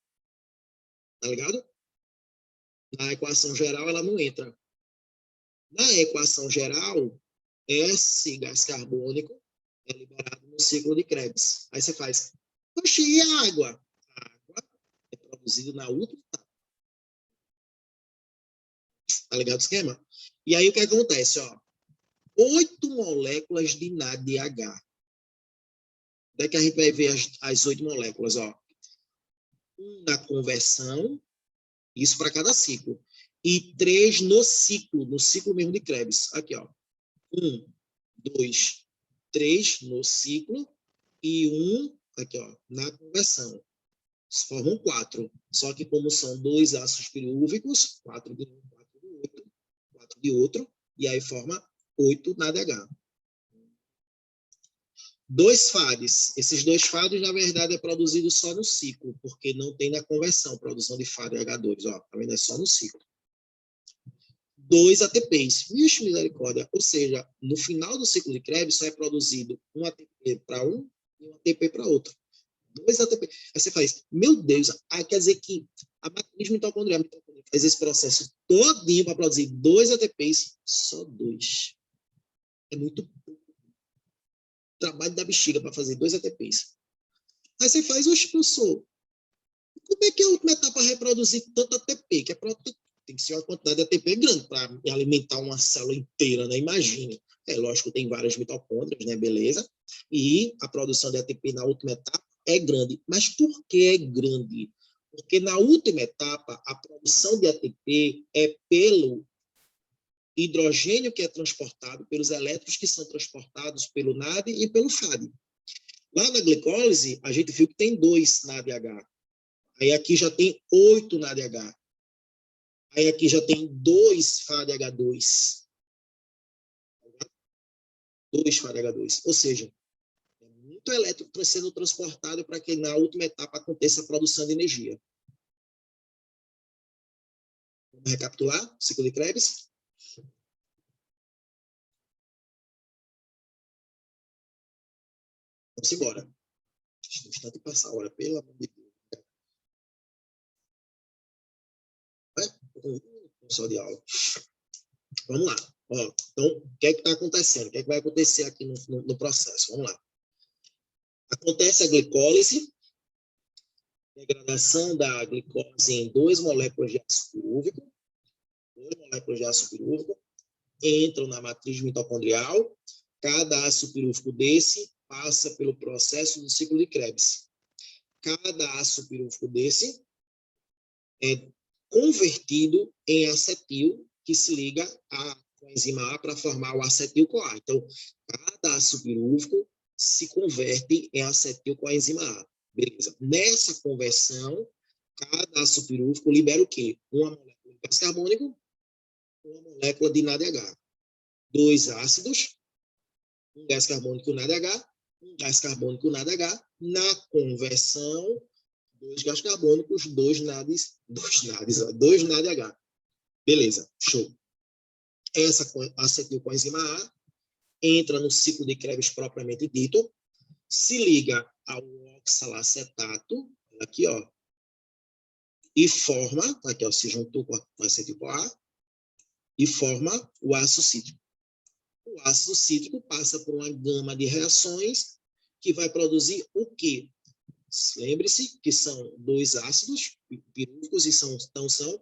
Tá ligado? Na equação geral, ela não entra. Na equação geral, esse gás carbônico é liberado no ciclo de Krebs. Aí você faz, poxa, e a água? A água é produzida na última etapa. Tá ligado o esquema? E aí o que acontece? Ó, 8 moléculas de NADH. Daí que a gente vai ver as 8 moléculas. Ó. 1 na conversão, isso para cada ciclo. E 3 no ciclo mesmo de Krebs. Aqui, ó. 1, 2, 3 no ciclo e 1 aqui, ó, na conversão. Formam 4. Só que como são 2 ácidos pirúvicos, 4 de um, 4 do outro, 4 de outro, e aí forma 8 NADH. 2 FADs. Esses 2 FADs, na verdade, é produzido só no ciclo, porque não tem na conversão produção de FAD H2. Ó, tá vendo? É só no ciclo. 2 ATPs. Vixe, misericórdia. Ou seja, no final do ciclo de Krebs, só é produzido um ATP para um e um ATP para outro. 2 ATP. Aí você faz, meu Deus, quer dizer que a matriz mitocondrial faz esse processo todinho para produzir 2 ATPs, só 2. É muito pouco. Trabalho da bexiga para fazer 2 ATPs. Aí você faz, oxe, professor, como é que a última etapa reproduzir tanto ATP? Que é tem que ser uma quantidade de ATP grande para alimentar uma célula inteira, né? Imagine. É lógico, tem várias mitocôndrias, né? Beleza? E a produção de ATP na última etapa é grande. Mas por que é grande? Porque na última etapa, a produção de ATP é pelo hidrogênio que é transportado, pelos elétrons que são transportados pelo NAD e pelo FAD. Lá na glicólise, a gente viu que tem 2 NADH. Aí aqui já tem 8 NADH. Aí aqui já tem 2 FADH2. 2 FADH2. Ou seja, é muito elétron sendo transportado para que na última etapa aconteça a produção de energia. Vamos recapitular? Ciclo de Krebs. Vamos embora. Não está de passar a hora, pelo amor de Deus. Só de aula. Vamos lá. Ó, então, o que é que está acontecendo? O que é que vai acontecer aqui no processo? Vamos lá. Acontece a glicólise, degradação da glicose em 2 moléculas de ácido pirúvico. 2 moléculas de ácido pirúvico entram na matriz mitocondrial. Cada ácido pirúvico desse passa pelo processo do ciclo de Krebs. Cada ácido pirúvico desse é convertido em acetil, que se liga à enzima A para formar o acetil-CoA. Então, cada ácido pirúvico se converte em acetil com a enzima A. Beleza. Nessa conversão, cada ácido pirúvico libera o quê? Uma molécula de gás carbônico, uma molécula de NADH. 2 ácidos, um gás carbônico NADH, um gás carbônico NADH, na conversão, 2 gás carbônicos, 2 NADH. Beleza, show. Essa acetilcoenzima A entra no ciclo de Krebs propriamente dito, se liga ao oxalacetato, aqui, ó, e forma, aqui, ó, se juntou com a acetil-CoA, e forma o ácido cítrico. O ácido cítrico passa por uma gama de reações que vai produzir o quê? Lembre-se que são 2 ácidos pirúvicos, então são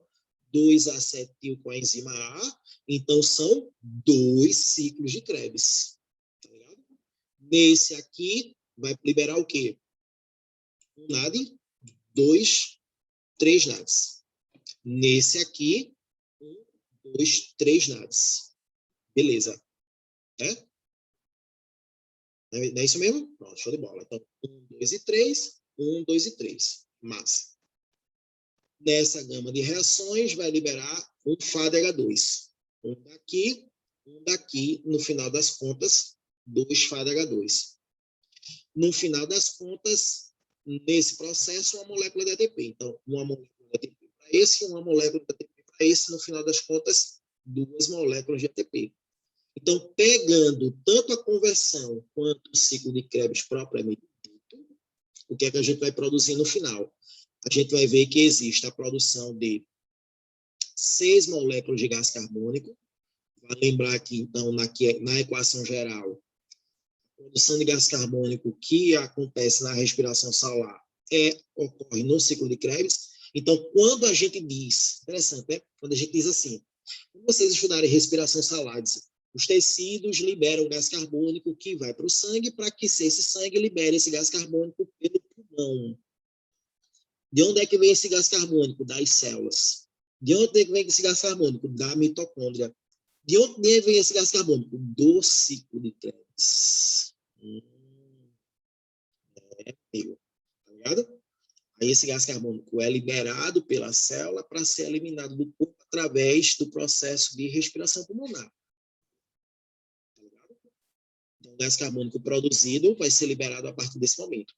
2 acetilcoenzima A, então são 2 ciclos de Krebs. Tá ligado? Nesse aqui, vai liberar o quê? Um NAD, 2, 3 NADs. Nesse aqui, 1, 2, 3 NADs. Beleza. Não é isso mesmo? Pronto, show de bola. Então, 1, 2 e 3, 1, 2 e 3. Massa. Nessa gama de reações, vai liberar um FADH2. Um daqui, no final das contas, 2 FADH2. No final das contas, nesse processo, uma molécula de ATP. Então, uma molécula de ATP para esse, uma molécula de ATP para esse, no final das contas, 2 moléculas de ATP. Então, pegando tanto a conversão quanto o ciclo de Krebs propriamente dito, o que é que a gente vai produzir no final? A gente vai ver que existe a produção de 6 moléculas de gás carbônico. Vai lembrar aqui, então, na equação geral, a produção de gás carbônico que acontece na respiração celular ocorre no ciclo de Krebs. Então, quando a gente diz, interessante, né? Quando a gente diz assim, quando vocês estudarem respiração celular, os tecidos liberam gás carbônico que vai para o sangue para que esse sangue libere esse gás carbônico pelo pulmão. De onde é que vem esse gás carbônico? Das células. De onde é que vem esse gás carbônico? Da mitocôndria. De onde vem esse gás carbônico? Do ciclo de Krebs. Meu. Tá ligado? Aí esse gás carbônico é liberado pela célula para ser eliminado do corpo através do processo de respiração pulmonar. Então, o gás carbônico produzido vai ser liberado a partir desse momento.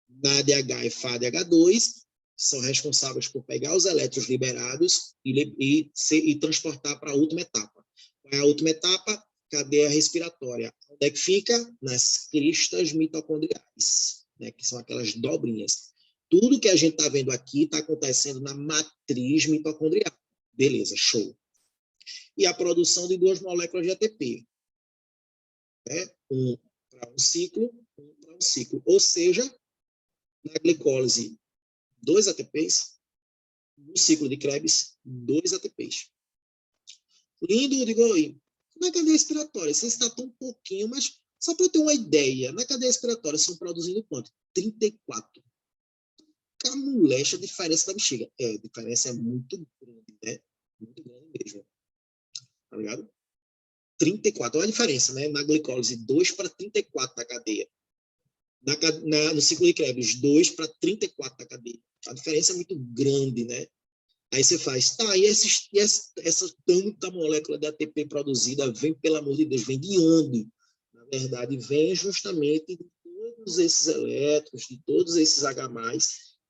NADH e FADH2 são responsáveis por pegar os elétrons liberados e transportar para a última etapa. Qual é a última etapa? Cadeia respiratória. Onde é que fica? Nas cristas mitocondriais, né, que são aquelas dobrinhas. Tudo que a gente está vendo aqui está acontecendo na matriz mitocondrial. Beleza, show. E a produção de 2 moléculas de ATP. Né? Um para um ciclo, um para um ciclo. Ou seja, na glicólise, 2 ATPs. No ciclo de Krebs, 2 ATPs. Lindo, digo aí. Na cadeia respiratória, você está tão pouquinho, mas só para eu ter uma ideia, na cadeia respiratória são produzindo quanto? 34. Camulecha a diferença da bexiga. A diferença é muito grande, né? Muito grande mesmo. Tá ligado? 34, olha a diferença, né? Na glicólise, 2 para 34 na cadeia. No ciclo de Krebs, 2 para 34 na cadeia. A diferença é muito grande, né? Aí você faz, tá, e essa tanta molécula de ATP produzida vem, pelo amor de Deus, vem de onde? Na verdade, vem justamente de todos esses elétrons, de todos esses H+,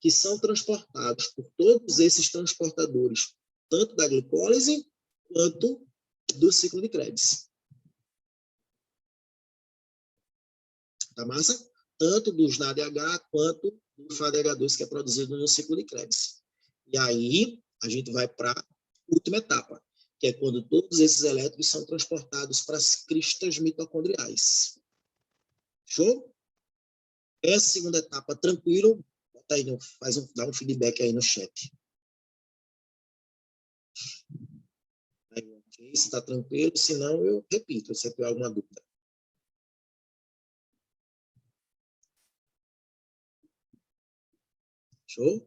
que são transportados por todos esses transportadores, tanto da glicólise quanto do ciclo de Krebs. Tá massa? Tanto dos NADH quanto do FADH2, que é produzido no ciclo de Krebs. E aí, a gente vai para a última etapa, que é quando todos esses elétrons são transportados para as cristas mitocondriais. Show? Essa segunda etapa, tranquilo? Bota aí, dá um feedback aí no chat. Aí, okay, se está tranquilo, se não, eu repito, se tiver alguma dúvida. Show?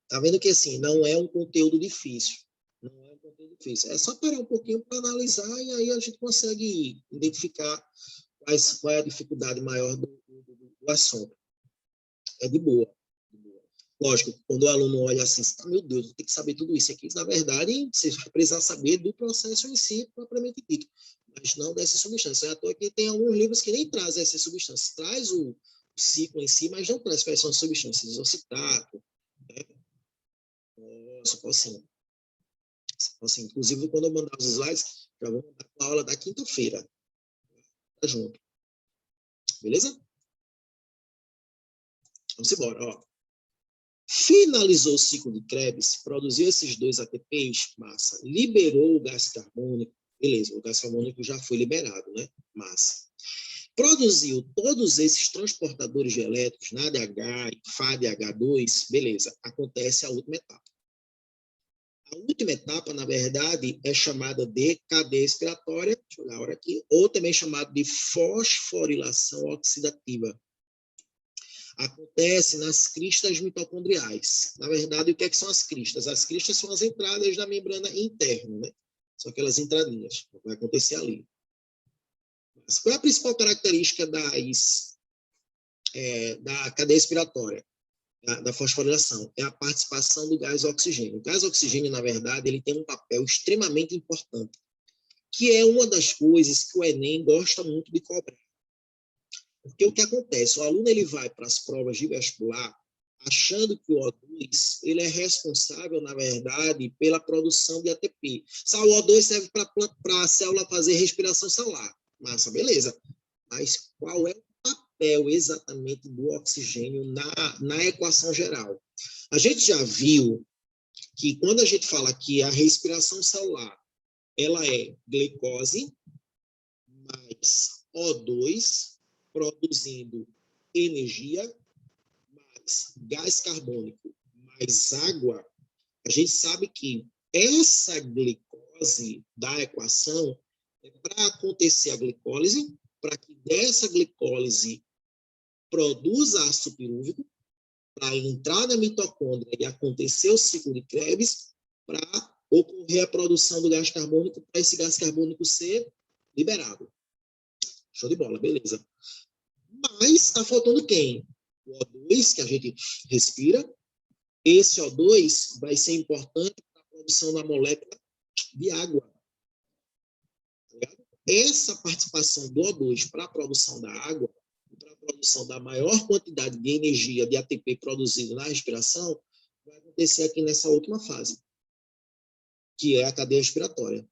Tá vendo que, assim, não é um conteúdo difícil. Não é um conteúdo difícil. É só parar um pouquinho para analisar e aí a gente consegue identificar qual é a dificuldade maior do assunto. É de boa. Lógico, quando o aluno olha assim, meu Deus, eu tenho que saber tudo isso aqui. Na verdade, você vai precisar saber do processo em si, propriamente dito, mas não dessas substâncias. À toa que tem alguns livros que nem trazem essas substâncias. Traz o ciclo em si, mas não traz quais são as substâncias. Isocitrato, né? Posso sim. Posso sim. Inclusive, quando eu mandar os slides, já vou mandar para a aula da quinta-feira. Tá junto. Beleza? Vamos embora, ó. Finalizou o ciclo de Krebs, produziu esses 2 ATPs, massa, liberou o gás carbônico, beleza, o gás carbônico já foi liberado, né? Massa. Produziu todos esses transportadores de elétrons, NADH, FADH2, beleza, acontece a última etapa. A última etapa, na verdade, é chamada de cadeia expiratória, deixa eu olhar a hora aqui, ou também chamada de fosforilação oxidativa. Acontece nas cristas mitocondriais. Na verdade, o que são as cristas? As cristas são as entradas da membrana interna, né? São aquelas entradinhas. Vai acontecer ali. Mas qual é a principal característica da cadeia respiratória, da fosforilação? É a participação do gás oxigênio. O gás oxigênio, na verdade, ele tem um papel extremamente importante, que é uma das coisas que o Enem gosta muito de cobrar. Porque o que acontece? O aluno ele vai para as provas de vestibular achando que o O2 ele é responsável, na verdade, pela produção de ATP. O O2 serve para a célula fazer respiração celular. Massa, beleza. Mas qual é o papel exatamente do oxigênio na equação geral? A gente já viu que quando a gente fala que a respiração celular ela é glicose mais O2 produzindo energia, mais gás carbônico, mais água, a gente sabe que essa glicose da equação é para acontecer a glicólise, para que dessa glicólise produza ácido pirúvico, para entrar na mitocôndria e acontecer o ciclo de Krebs, para ocorrer a produção do gás carbônico, para esse gás carbônico ser liberado. Show de bola, beleza. Mas está faltando quem? O O2, que a gente respira. Esse O2 vai ser importante para a produção da molécula de água. Essa participação do O2 para a produção da água, para a produção da maior quantidade de energia de ATP produzido na respiração, vai acontecer aqui nessa última fase, que é a cadeia respiratória.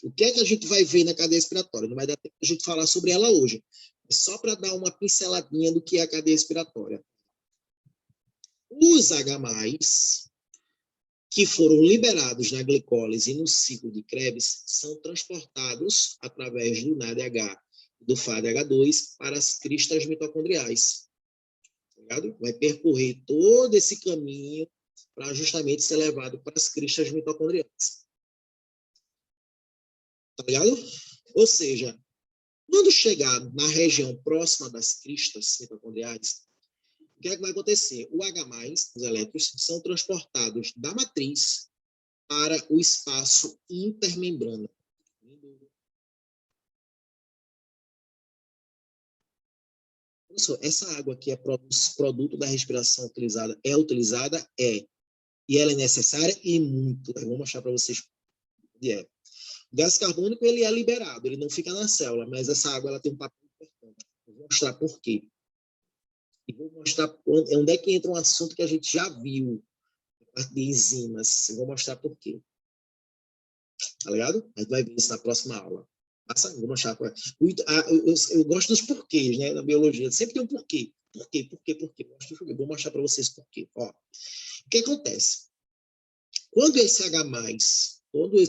O que é que a gente vai ver na cadeia respiratória? Não vai dar tempo de a gente falar sobre ela hoje. É só para dar uma pinceladinha do que é a cadeia respiratória. Os H+, que foram liberados na glicólise no ciclo de Krebs, são transportados através do NADH e do FADH2 para as cristas mitocondriais. Tá ligado? Vai percorrer todo esse caminho para justamente ser levado para as cristas mitocondriais. Tá ligado? Ou seja, quando chegar na região próxima das cristas mitocondriais, o que é que vai acontecer? O H+, os elétrons, são transportados da matriz para o espaço intermembrana. Essa água que é produto da respiração utilizada, é. E ela é necessária e muito. Eu vou mostrar para vocês o que é. O gás carbônico ele é liberado, ele não fica na célula, mas essa água ela tem um papel importante. Eu vou mostrar por quê. E vou mostrar onde é que entra um assunto que a gente já viu, a parte de enzimas. Eu vou mostrar por quê. Tá ligado? A gente vai ver isso na próxima aula. Vou mostrar. Eu gosto dos porquês, né, na biologia. Sempre tem um porquê. Por quê? Vou mostrar para vocês por quê. Ó, o que acontece? Quando esse H+,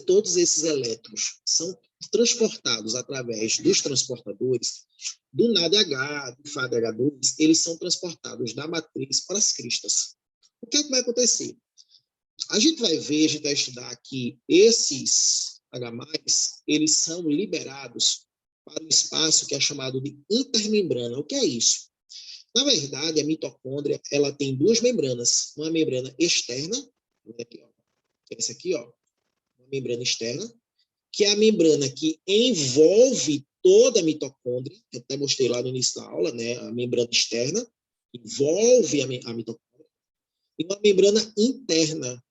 todos esses elétrons são transportados através dos transportadores, do NADH, do FADH2, eles são transportados da matriz para as cristas. O que é que vai acontecer? A gente vai estudar que esses H+, eles são liberados para o espaço que é chamado de intermembrana. O que é isso? Na verdade, a mitocôndria, ela tem duas membranas. Uma membrana externa, aqui, ó, essa aqui, ó, uma membrana externa, que é a membrana que envolve toda a mitocôndria, que eu até mostrei lá no início da aula, né? A membrana externa envolve a mitocôndria. e uma membrana interna.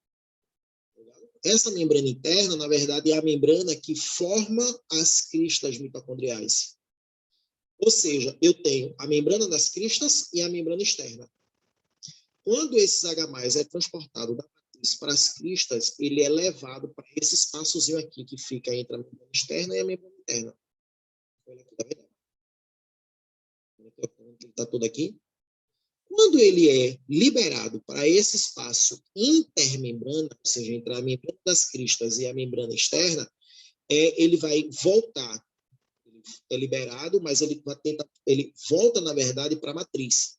Essa membrana interna, na verdade, é a membrana que forma as cristas mitocondriais. Ou seja, eu tenho a membrana das cristas e a membrana externa. Quando esse H+ é transportado da matriz para as cristas, ele é levado para esse espaçozinho aqui, que fica entre a membrana externa e a membrana interna. Olha aqui, tá vendo? Está tudo aqui. Quando ele é liberado para esse espaço intermembrana, ou seja, entre a membrana das cristas e a membrana externa, ele vai voltar. Ele é liberado, mas ele volta, na verdade, para a matriz.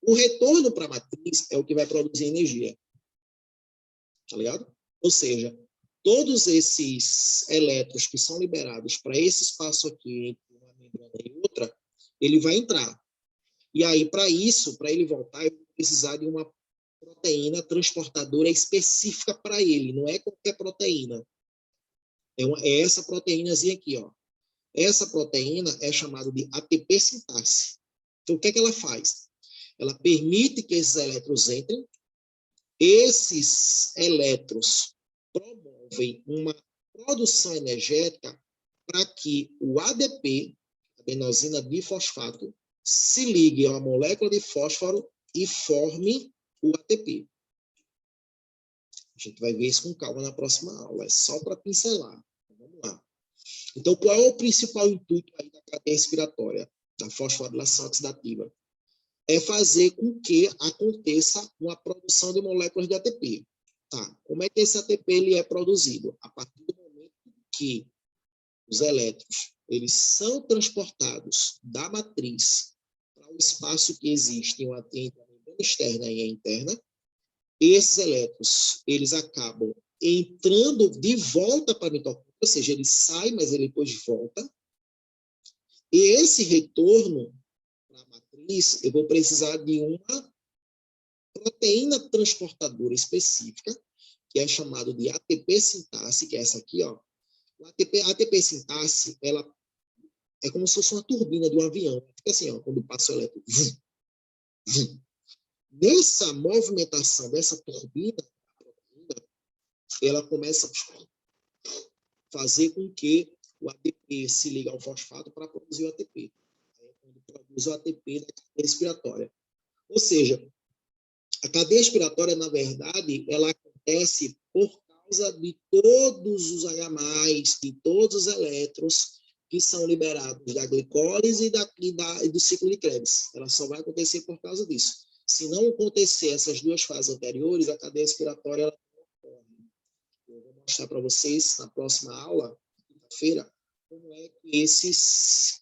O retorno para a matriz é o que vai produzir energia. Tá ligado? Ou seja, todos esses elétrons que são liberados para esse espaço aqui, entre uma membrana e outra, ele vai entrar. E aí, para isso, para ele voltar, eu vou precisar de uma proteína transportadora específica para ele, não é qualquer proteína. É essa proteínazinha aqui, ó. Essa proteína é chamada de ATP sintase. Então, o que é que ela faz? Ela permite que esses elétrons entrem. Esses elétrons promovem uma produção energética para que o ADP, adenosina difosfato, se ligue a uma molécula de fósforo e forme o ATP. A gente vai ver isso com calma na próxima aula, é só para pincelar. Vamos lá. Então, qual é o principal intuito aí da cadeia respiratória, da fosforilação oxidativa? É fazer com que aconteça uma produção de moléculas de ATP. Tá. Como é que esse ATP ele é produzido? A partir do momento que os elétrons eles são transportados da matriz para o espaço que existe entre a membrana externa e a interna, esses elétrons eles acabam entrando de volta para a mitocôndria, ou seja, ele sai, mas ele depois volta. E esse retorno para a matriz, eu vou precisar de uma proteína transportadora específica, que é chamado de ATP sintase, que é essa aqui, ó. A ATP sintase, ela é como se fosse uma turbina de um avião. Fica assim, ó, quando passa o elétron. Nessa movimentação dessa turbina, ela começa a fazer com que o ATP se ligue ao fosfato para produzir o ATP. É quando produz o ATP da cadeia respiratória. Ou seja, a cadeia respiratória, na verdade, ela acontece por causa de todos os H+, de todos os elétrons que são liberados da glicólise e do ciclo de Krebs. Ela só vai acontecer por causa disso. Se não acontecer essas duas fases anteriores, a cadeia respiratória ela não ocorre. Eu vou mostrar para vocês na próxima aula, quinta-feira, como é que esses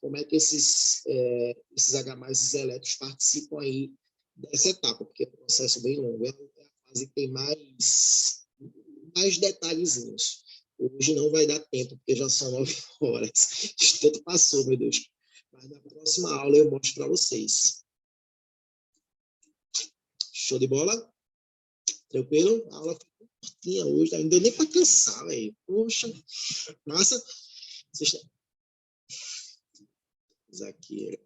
H+, esses elétrons participam aí dessa etapa, porque é um processo bem longo. É a fase que tem mais detalhezinhos. Hoje não vai dar tempo, porque já são 9 horas. O tempo passou, meu Deus. Mas na próxima aula eu mostro para vocês. Show de bola? Tranquilo? A aula foi curtinha hoje, não deu nem para cansar, velho. Poxa, massa. Aqui,